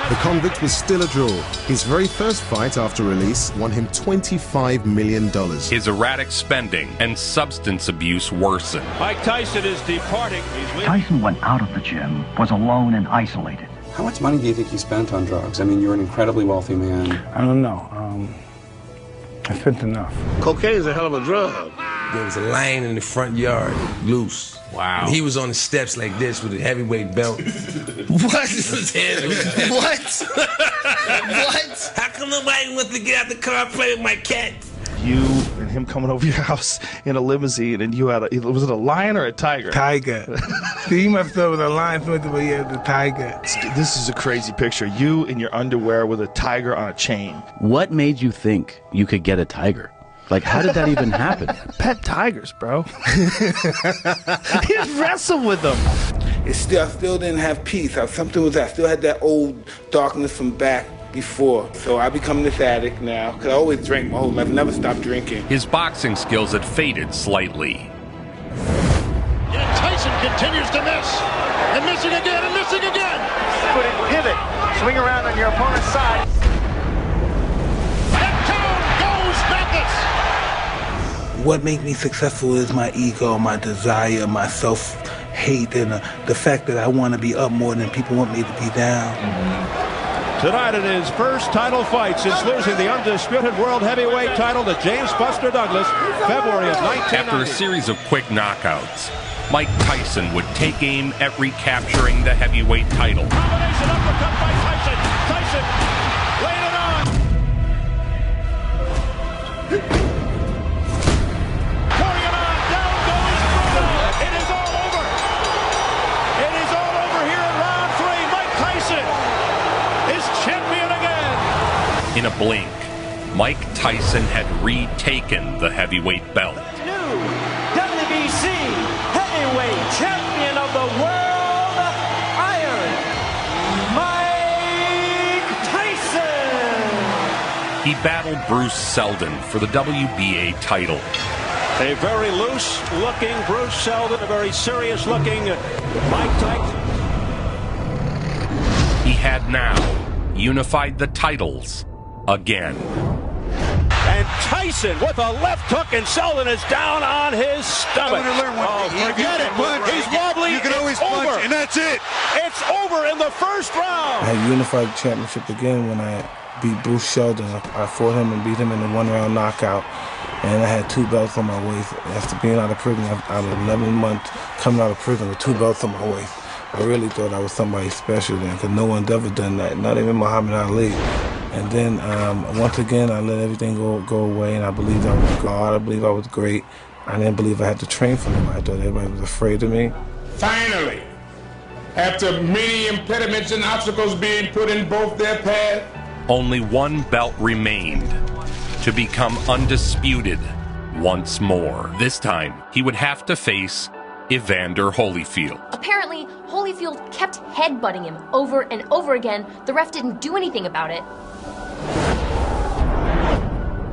The convict was still a draw. His very first fight after release won him $25 million. His erratic spending and substance abuse worsened. Mike Tyson is departing. Tyson went out of the gym, was alone and isolated. How much money do you think you spent on drugs? I mean, you're an incredibly wealthy man. I don't know. I spent enough. Cocaine's a hell of a drug. There was a line in the front yard, loose. Wow. And he was on the steps like this with a heavyweight belt. What? What? What? How come nobody wants to get out the car and play with my cat? You and him coming over your house in a limousine, and you had was it a lion or a tiger? Tiger. See, he must have with a lion, but he had the tiger. This is a crazy picture. You in your underwear with a tiger on a chain. What made you think you could get a tiger? Like, how did that even happen? Pet tigers, bro. He wrestled with them. I still didn't have peace. I still had that old darkness from back before. So I become this addict now, because I always drank my whole life, never stopped drinking. His boxing skills had faded slightly. And Tyson continues to miss. And missing again, and missing again. Put it, pivot, swing around on your opponent's side. And down goes Mathis. What makes me successful is my ego, my desire, my self hate and the fact that I want to be up more than people want me to be down. Tonight in his first title fight since losing the undisputed world heavyweight title to James Buster Douglas, February of 1990. After a series of quick knockouts, Mike Tyson would take aim at recapturing the heavyweight title. Combination uppercut by Tyson. Tyson laid it on. Pouring it on. Down goes Bruno. It is all over. It is all over here in round 3. Mike Tyson is champion again. In a blink, Mike Tyson had retaken the heavyweight belt. New WBC heavyweight champion of the world, Iron Mike Tyson. He battled Bruce Seldon for the WBA title. A very loose-looking Bruce Seldon, a very serious-looking Mike Tyson. He had now unified the titles again. And Tyson with a left hook, and Seldon is down on his stomach. Forget it, Bud. He's wobbly. You can always punch, and that's it. It's over in the first round. I had unified the championship again when I beat Bruce Seldon. I fought him and beat him in a one-round knockout. And I had 2 belts on my waist. After being out of prison, out of 11 months, coming out of prison with 2 belts on my waist. I really thought I was somebody special then, because no one's ever done that, not even Muhammad Ali. And then once again, I let everything go away, and I believed I was God. I believed I was great. I didn't believe I had to train for them. I thought everybody was afraid of me. Finally, after many impediments and obstacles being put in both their path, only 1 belt remained to become undisputed once more. This time, he would have to face Evander Holyfield. Apparently, Holyfield kept headbutting him over and over again. The ref didn't do anything about it.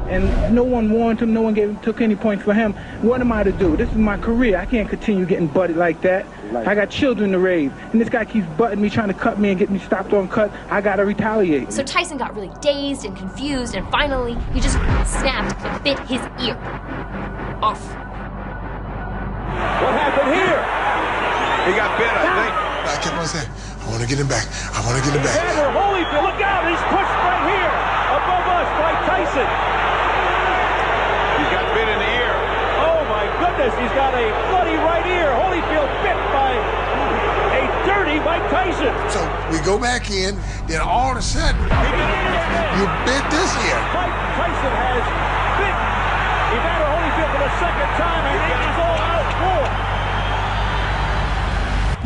And no one warned him, no one took any points for him. What am I to do? This is my career. I can't continue getting butted like that. I got children to raise, and this guy keeps butting me, trying to cut me and get me stopped on cut. I gotta retaliate. So Tyson got really dazed and confused, and finally, he just snapped and bit his ear off. What happened here? he got bit, I think. I kept on saying, I want to get him back. I want to get him back. Evander Holyfield, look out! He's pushed right here above us by Tyson. He got bit in the ear. Oh my goodness, he's got a bloody right ear. Holyfield bit by a dirty Mike Tyson. So we go back in, then all of a sudden, you bit this ear. Mike Tyson has bit Evander Holyfield for the second time, and it is all out for.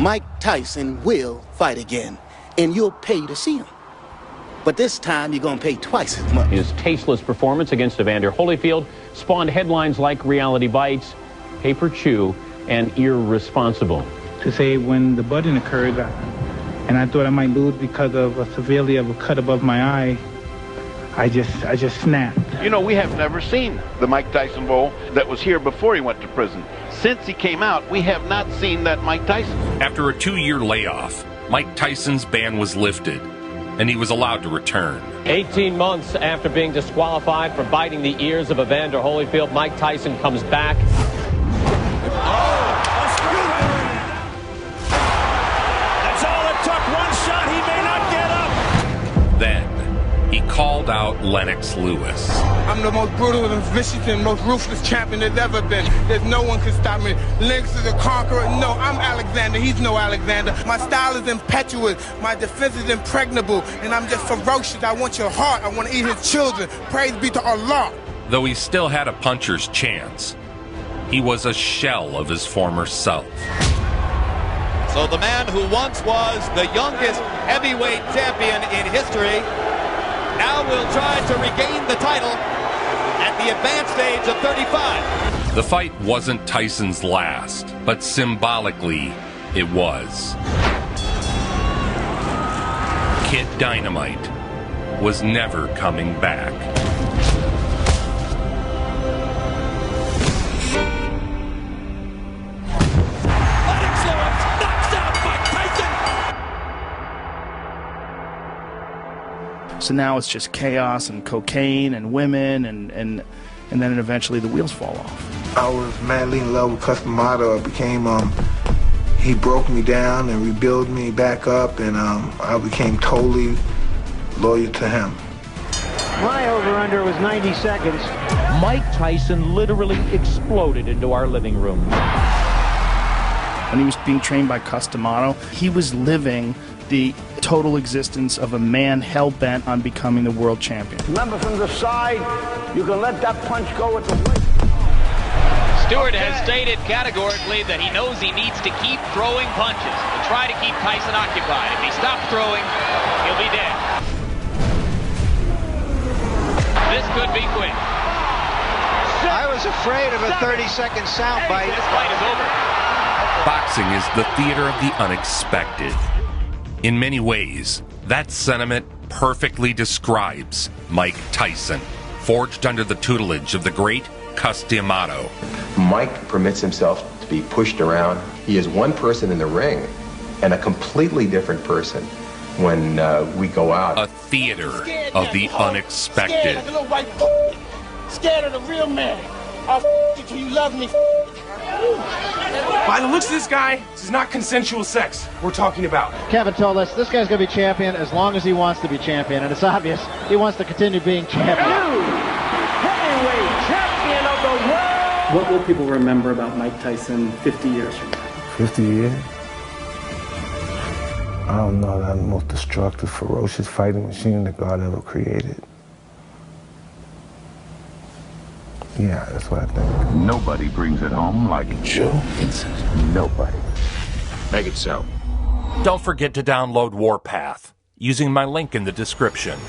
Mike Tyson will fight again, and you'll pay to see him. But this time, you're going to pay twice as much. His tasteless performance against Evander Holyfield spawned headlines like Reality Bites, Paper Chew, and Irresponsible. To say when the budding occurred, and I thought I might lose because of a severely of a cut above my eye, I just snapped. You know, we have never seen the Mike Tyson Bowl that was here before he went to prison. Since he came out, we have not seen that Mike Tyson. After a 2-year layoff, Mike Tyson's ban was lifted, and he was allowed to return. 18 months after being disqualified for biting the ears of Evander Holyfield, Mike Tyson comes back. That's all it took. One shot, he may not get up. Then, he called out Lennox Lewis. I'm the most brutal and vicious and most ruthless champion there's ever been. There's no one can stop me. Lennox is a conqueror. No, I'm Alexander. He's no Alexander. My style is impetuous. My defense is impregnable. And I'm just ferocious. I want your heart. I want to eat his children. Praise be to Allah. Though he still had a puncher's chance, he was a shell of his former self. So the man who once was the youngest heavyweight champion in history now will try to regain the title at the advanced age of 35. The fight wasn't Tyson's last, but symbolically, it was. Kid Dynamite was never coming back. So now it's just chaos and cocaine and women, and then eventually the wheels fall off. I was madly in love with Customado. It became He broke me down and rebuilt me back up, and I became totally loyal to him. My over-under was 90 seconds. Mike Tyson literally exploded into our living room. When he was being trained by Customato, he was living the total existence of a man hell-bent on becoming the world champion. Remember, from the side, you can let that punch go at the waist. Stewart has stated categorically that he knows he needs to keep throwing punches to try to keep Tyson occupied. If he stops throwing, he'll be dead. This could be quick. I was afraid of a 30-second soundbite. This fight is over. Boxing is the theater of the unexpected. In many ways, that sentiment perfectly describes Mike Tyson, forged under the tutelage of the great Customato. Mike permits himself to be pushed around. He is one person in the ring and a completely different person when we go out. A theater of the unexpected. Scared like a little white scared of the real man. I'll you till you love me. By the looks of this guy, this is not consensual sex we're talking about. Kevin told us this guy's going to be champion as long as he wants to be champion, and it's obvious he wants to continue being champion. Heavyweight champion of the world! What will people remember about Mike Tyson 50 years from now? 50 years? I don't know, that the most destructive, ferocious fighting machine that God ever created. Yeah, that's what I think. Nobody brings it home like Joe. Nobody. Make it so. Don't forget to download Warpath using my link in the description.